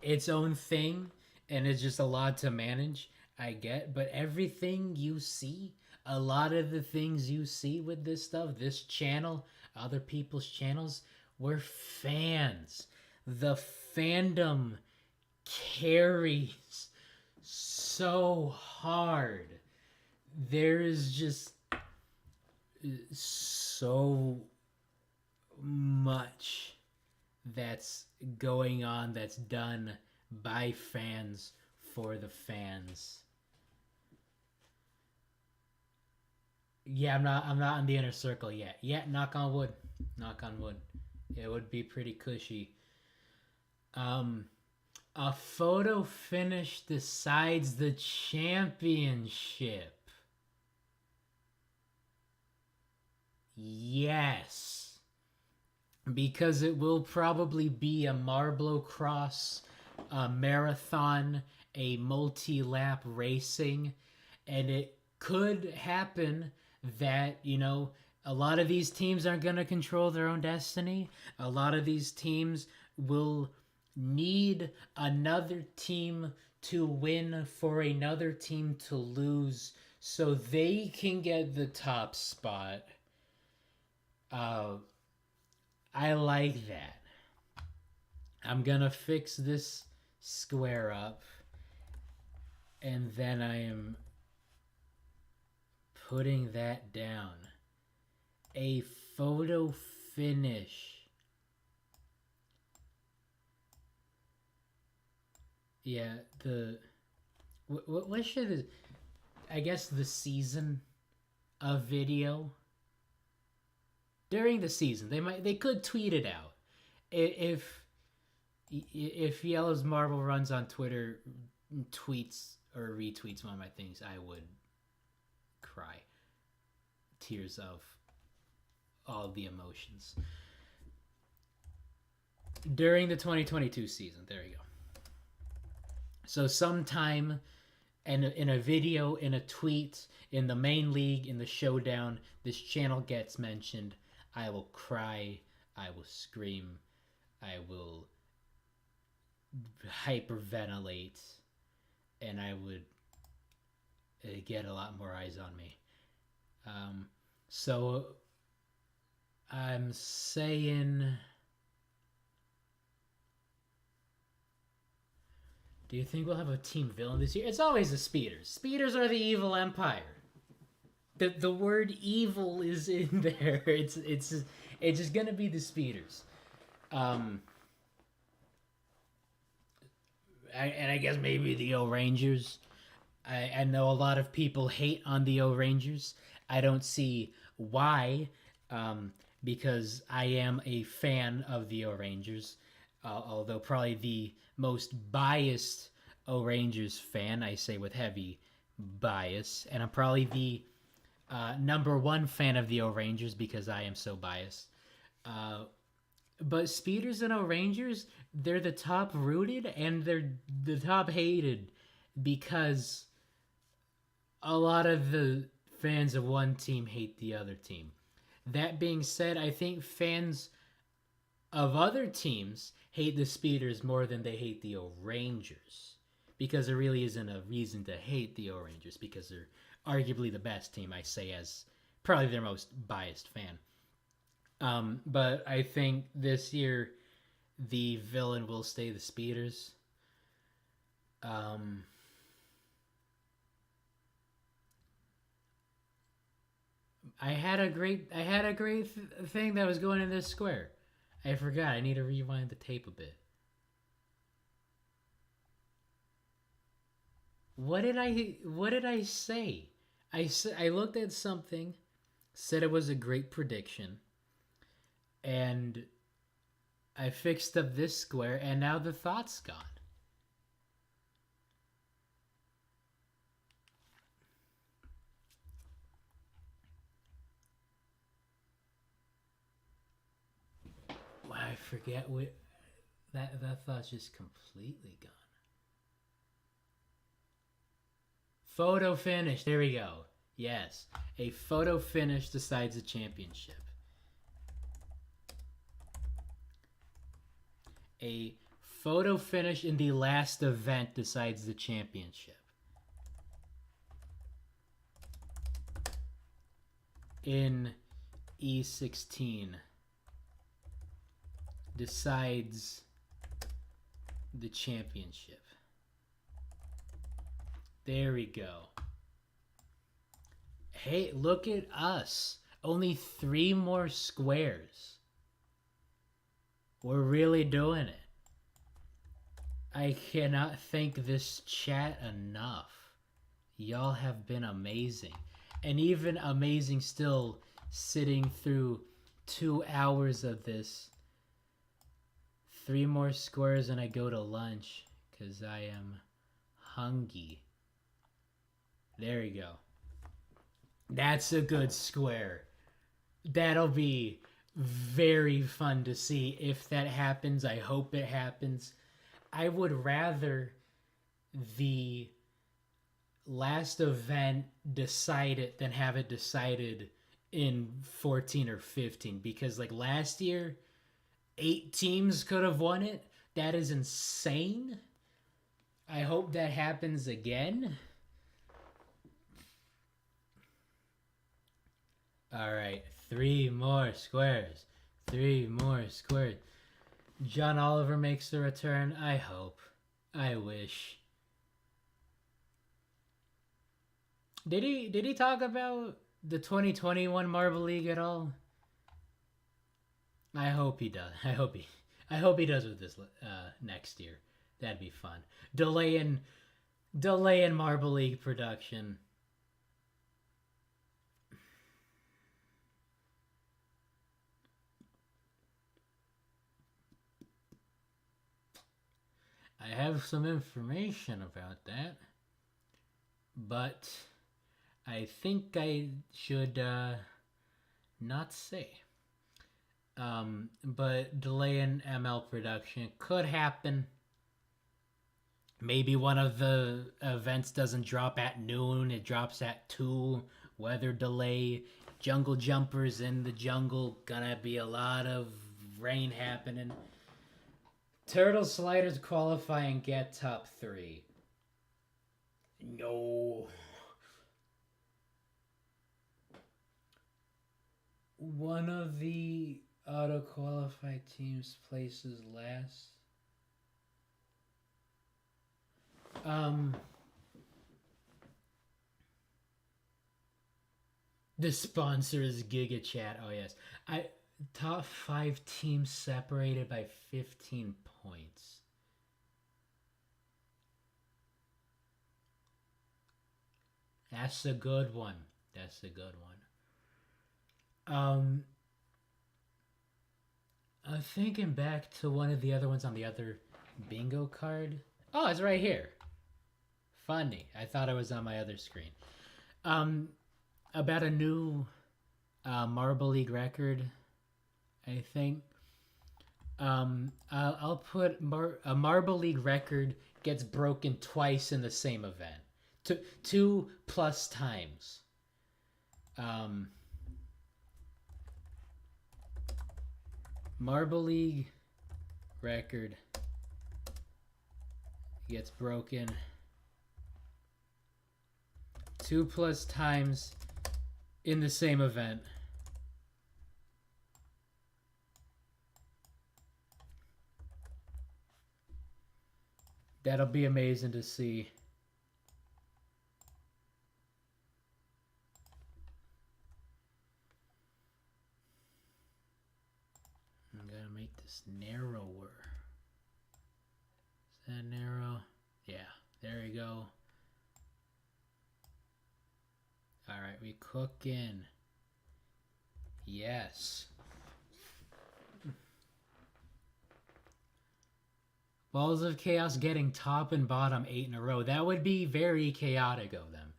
its own thing and it's just a lot to manage. I get, but everything you see, a lot of the things you see with this stuff, this channel, other people's channels, we're fans. The fandom carries so hard. There is just so much that's going on, that's done by fans for the fans. Yeah, I'm not in the inner circle yet. Yeah, knock on wood. Knock on wood. It would be pretty cushy. A photo finish decides the championship. Yes. Because it will probably be a Marble Cross, a marathon, a multi-lap racing, and it could happen that, a lot of these teams aren't going to control their own destiny. A lot of these teams will need another team to win for another team to lose so they can get the top spot. I like that. I'm gonna fix this square up, and then I am putting that down. A photo finish. Yeah, what should I guess the season of video during the season they could tweet it out if Yellow's Marble runs on Twitter, tweets or retweets one of my things, I would cry. Tears of all the emotions. During the 2022 season, there you go. So sometime in a video, in a tweet, in the main league, in the showdown, this channel gets mentioned. I will cry. I will scream. I will hyperventilate, and I would get a lot more eyes on me. So I'm saying, do you think we'll have a team villain this year? It's always the Speeders. Speeders are the evil empire. The word evil is in there. It's just gonna be the Speeders. And I guess maybe the O Rangers. I know a lot of people hate on the O Rangers. I don't see why, because I am a fan of the O Rangers. Although probably the most biased O Rangers fan, I say with heavy bias, and I'm probably the number one fan of the O Rangers because I am so biased. But Speeders and O Rangers, they're the top rooted and they're the top hated because a lot of the fans of one team hate the other team. That being said, I think fans of other teams hate the Speeders more than they hate the O Rangers, because there really isn't a reason to hate the O Rangers because they're arguably the best team, I say, as probably their most biased fan. But I think this year the villain will stay the Speeders. I had a great thing that was going in this square. I forgot. I need to rewind the tape a bit. What did I say? I looked at something, said it was a great prediction, and I fixed up this square, and now the thought's gone. Wow, I forget what that thought's just completely gone. Photo finish. There we go. Yes, a photo finish decides the championship. A photo finish in the last event decides the championship. In E16 decides the championship. There we go. Hey, look at us. Only 3 more squares. We're really doing it. I cannot thank this chat enough. Y'all have been amazing. And even amazing still, sitting through 2 hours of this. 3 more squares and I go to lunch because I am hungry. There you go. That's a good square. That'll be very fun to see if that happens. I hope it happens. I would rather the last event decide it than have it decided in 14 or 15, because like last year 8 teams could have won it. That is insane. I hope that happens again. All right, 3 more squares. 3 more squares. John Oliver makes the return. I hope. I wish. Did he talk about the 2021 Marble League at all? I hope he does. I hope he does with this next year. That'd be fun. Delaying Marble League production. I have some information about that. but I think I should not say. But delay in ML production could happen. Maybe one of the events doesn't drop at noon, it drops at 2. Weather delay, jungle jumpers in the jungle, gonna be a lot of rain happening. Turtle sliders qualify and get top 3. No. One of the auto qualified teams places last. The sponsor is GigaChat. Oh yes, top 5 teams separated by 15 points. That's a good one. That's a good one. I'm thinking back to one of the other ones on the other bingo card. Oh, it's right here. Funny. I thought it was on my other screen. About a new Marble League record, I think. I'll put a Marble League record gets broken twice in the same event. 2+ times. Marble League record gets broken 2+ times in the same event. That'll be amazing to see. I'm gonna make this narrower. Is that narrow? Yeah, there we go. Alright, we cooking. Yes. Balls of Chaos getting top and bottom 8 in a row. That would be very chaotic of them.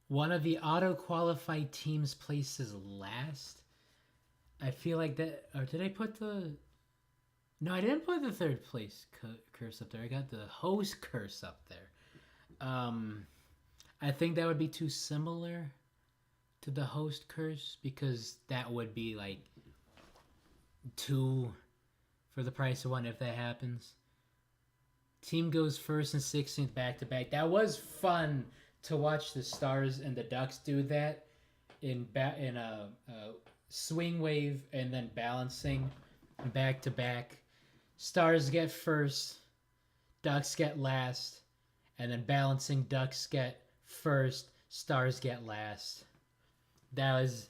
One of the auto-qualified teams places last. I feel like that... Or did I put the... No, I didn't put the 3rd place curse up there. I got the host curse up there. I think that would be too similar to the host curse, because that would be like 2 for the price of 1 if that happens. Team goes first and 16th back to back. That was fun to watch the Stars and the Ducks do that in a swing wave and then balancing back to back. Stars get first, Ducks get last, and then balancing, Ducks get first, Stars get last. That was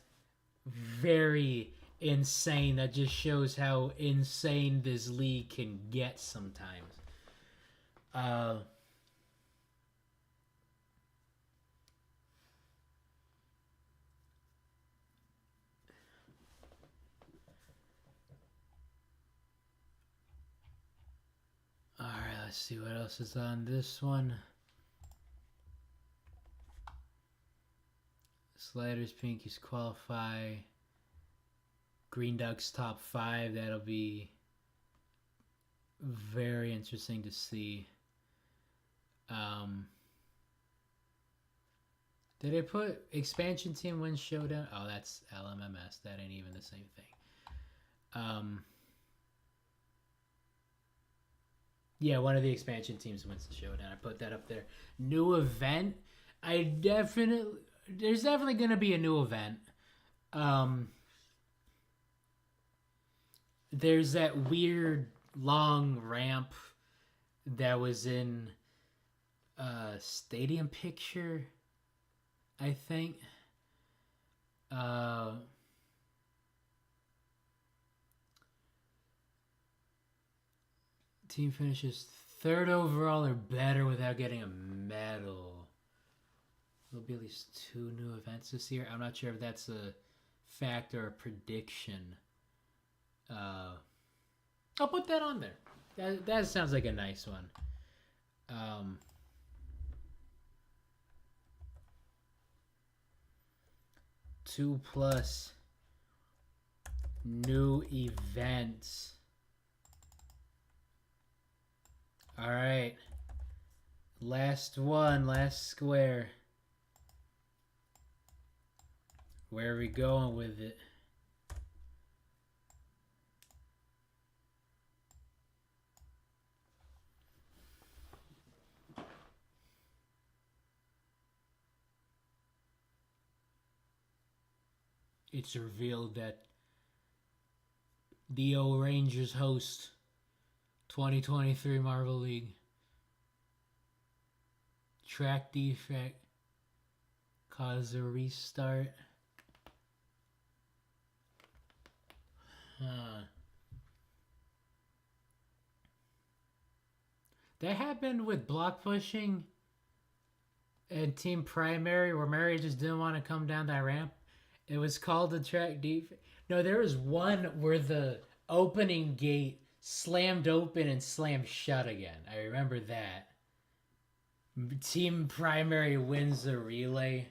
very insane. That just shows how insane this league can get sometimes. Alright, let's see what else is on this one. Sliders, Pinkies qualify. Green Ducks top 5. That'll be very interesting to see. Did I put expansion team wins showdown? Oh, that's LMMS. That ain't even the same thing. Yeah, one of the expansion teams wins the showdown. I put that up there. New event. There's definitely gonna be a new event. There's that weird long ramp that was in Stadium Picture, I think. Team finishes 3rd overall or better without getting a medal. There'll be at least 2 new events this year. I'm not sure if that's a fact or a prediction. I'll put that on there. That sounds like a nice one. Um, 2+ new events. All right. Last one, last square. Where are we going with it? It's revealed that the O Rangers host 2023 Marvel League. Track defect cause a restart. That happened with block pushing and team primary where Mary just didn't want to come down that ramp. It was called the track defect. No, there was one where the opening gate slammed open and slammed shut again. I remember that. Team primary wins the relay.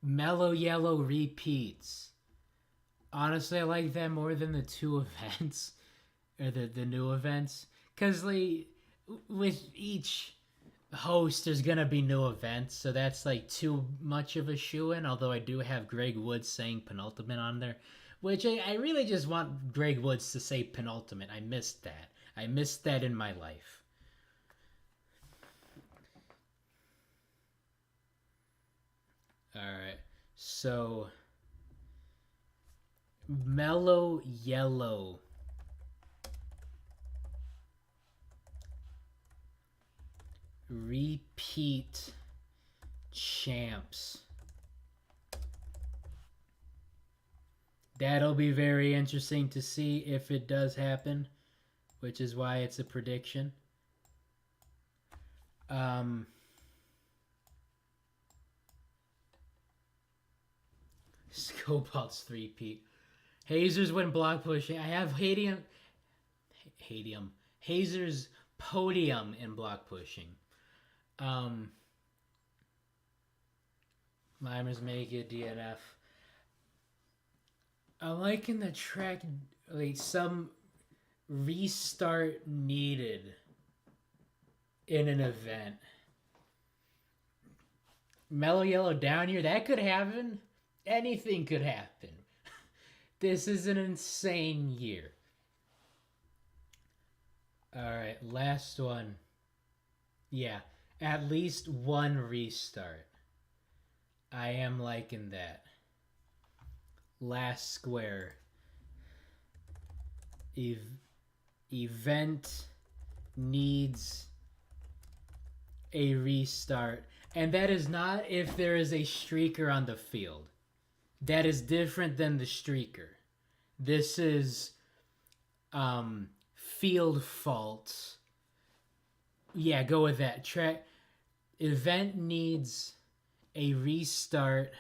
Mellow Yellow repeats. Honestly, I like that more than the two events. Or the new events. Because like, with each host, there's going to be new events. So that's like too much of a shoe-in. Although I do have Greg Woods saying penultimate on there. Which I really just want Greg Woods to say penultimate. I missed that. I missed that in my life. Alright. So, Mellow Yellow. Repeat champs. That'll be very interesting to see if it does happen, which is why it's a prediction. Scopeout's 3-peat. Hazers win block pushing. I have Hazers podium in block pushing. Limers make it DNF. I'm liking the track, like some restart needed in an event. Mellow Yellow down here, that could happen. Anything could happen. This is an insane year. Alright, last one. Yeah, at least one restart. I am liking that. Last square. Event needs a restart. And that is not if there is a streaker on the field. That is different than the streaker. This is field faults. Yeah, go with that. Event needs a restart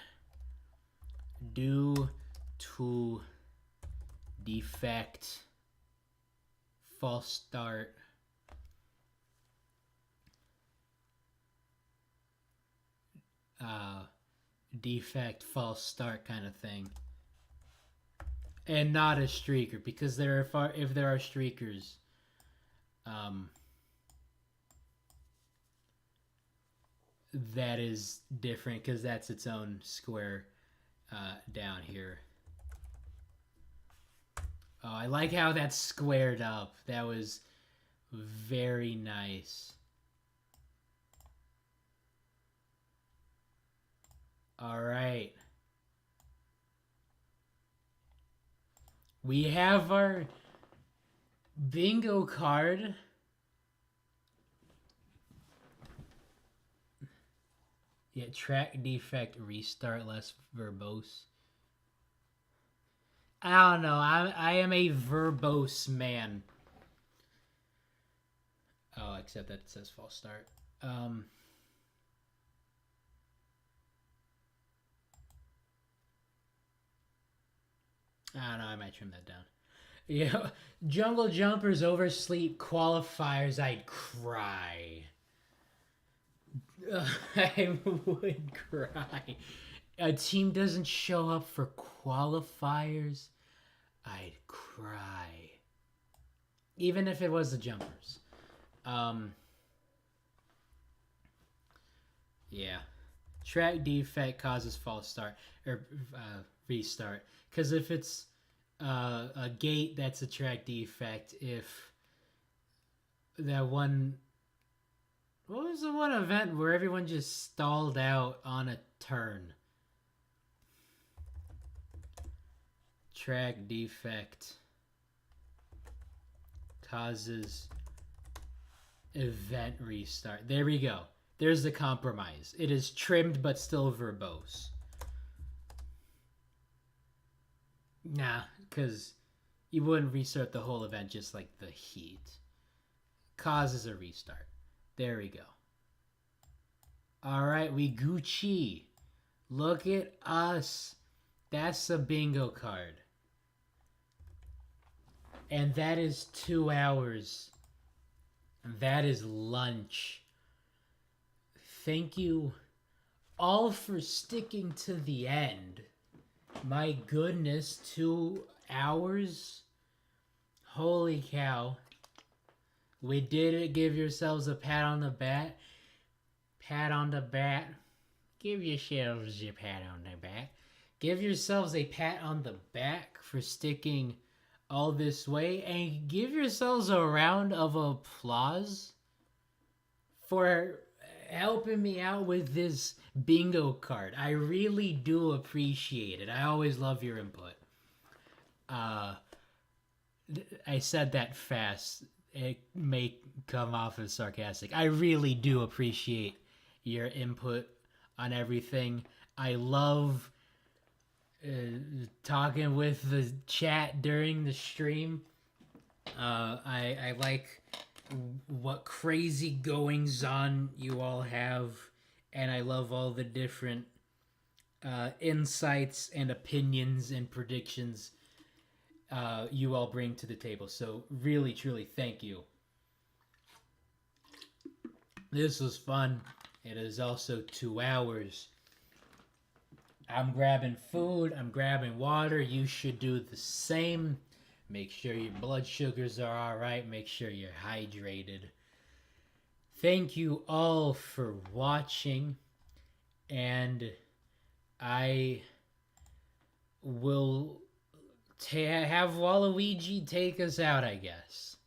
due to defect, false start, defect, false start kind of thing, and not a streaker, because if there are streakers, that is different because that's its own square down here. Oh, I like how that's squared up. That was very nice. All right. We have our bingo card. Yeah, track defect, restart, less verbose. I don't know. I am a verbose man. Oh, except that it says false start. I don't know. I might trim that down. Yeah, jungle jumpers oversleep qualifiers. I'd cry. I would cry. A team doesn't show up for qualifiers. I'd cry. Even if it was the jumpers. Um, yeah. Track defect causes false start or restart. Because if it's a gate, that's a track defect. If that one, what was the one event where everyone just stalled out on a turn? Track defect causes event restart. There we go. There's the compromise. It is trimmed but still verbose. Nah, because you wouldn't restart the whole event just like the heat. Causes a restart. There we go. All right, we Gucci. Look at us. That's a bingo card. And that is 2 hours. That is lunch. Thank you all for sticking to the end. My goodness, 2 hours? Holy cow. We did it. Give yourselves a pat on the back. Pat on the back. Give yourselves a pat on the back. Give yourselves a pat on the back for sticking all this way. And give yourselves a round of applause for helping me out with this bingo card. I really do appreciate it. I always love your input. I said that fast. It may come off as sarcastic. I really do appreciate your input on everything. I love talking with the chat during the stream. I like what crazy goings on you all have, and I love all the different insights and opinions and predictions you all bring to the table. So really, truly, thank you. This was fun. It is also 2 hours. I'm grabbing food. I'm grabbing water. You should do the same. Make sure your blood sugars are all right. Make sure you're hydrated. Thank you all for watching. And I will have Waluigi take us out, I guess.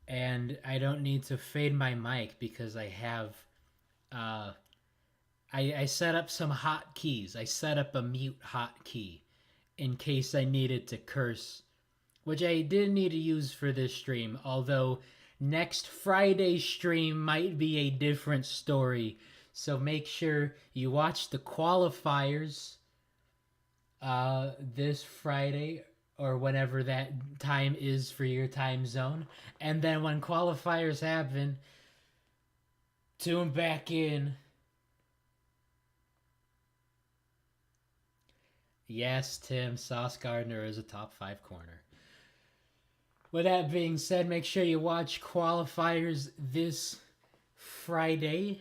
And I don't need to fade my mic because I have... I set up some hotkeys. I set up a mute hotkey in case I needed to curse, which I didn't need to use for this stream, although next Friday's stream might be a different story. So make sure you watch the qualifiers this Friday or whenever that time is for your time zone. And then when qualifiers happen, tune back in. Yes, Tim, Sauce Gardner is a top 5 corner. With that being said, make sure you watch qualifiers this Friday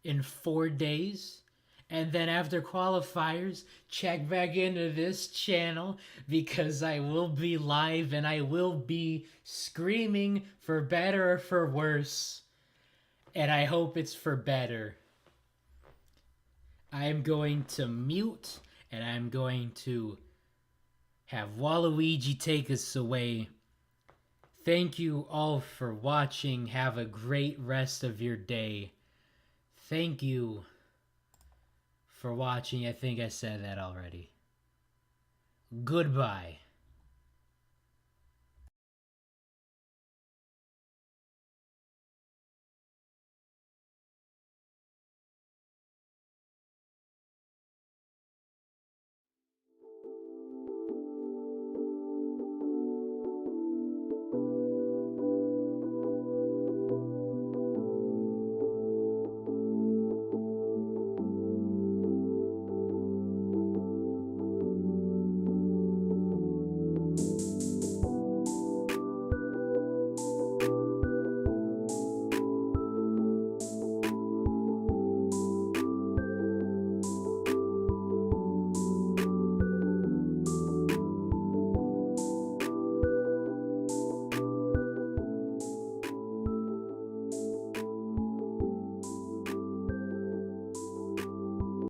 in 4 days. And then after qualifiers, check back into this channel because I will be live and I will be screaming for better or for worse. And I hope it's for better. I'm going to mute and I'm going to have Waluigi take us away. Thank you all for watching. Have a great rest of your day. Thank you for watching. I think I said that already. Goodbye.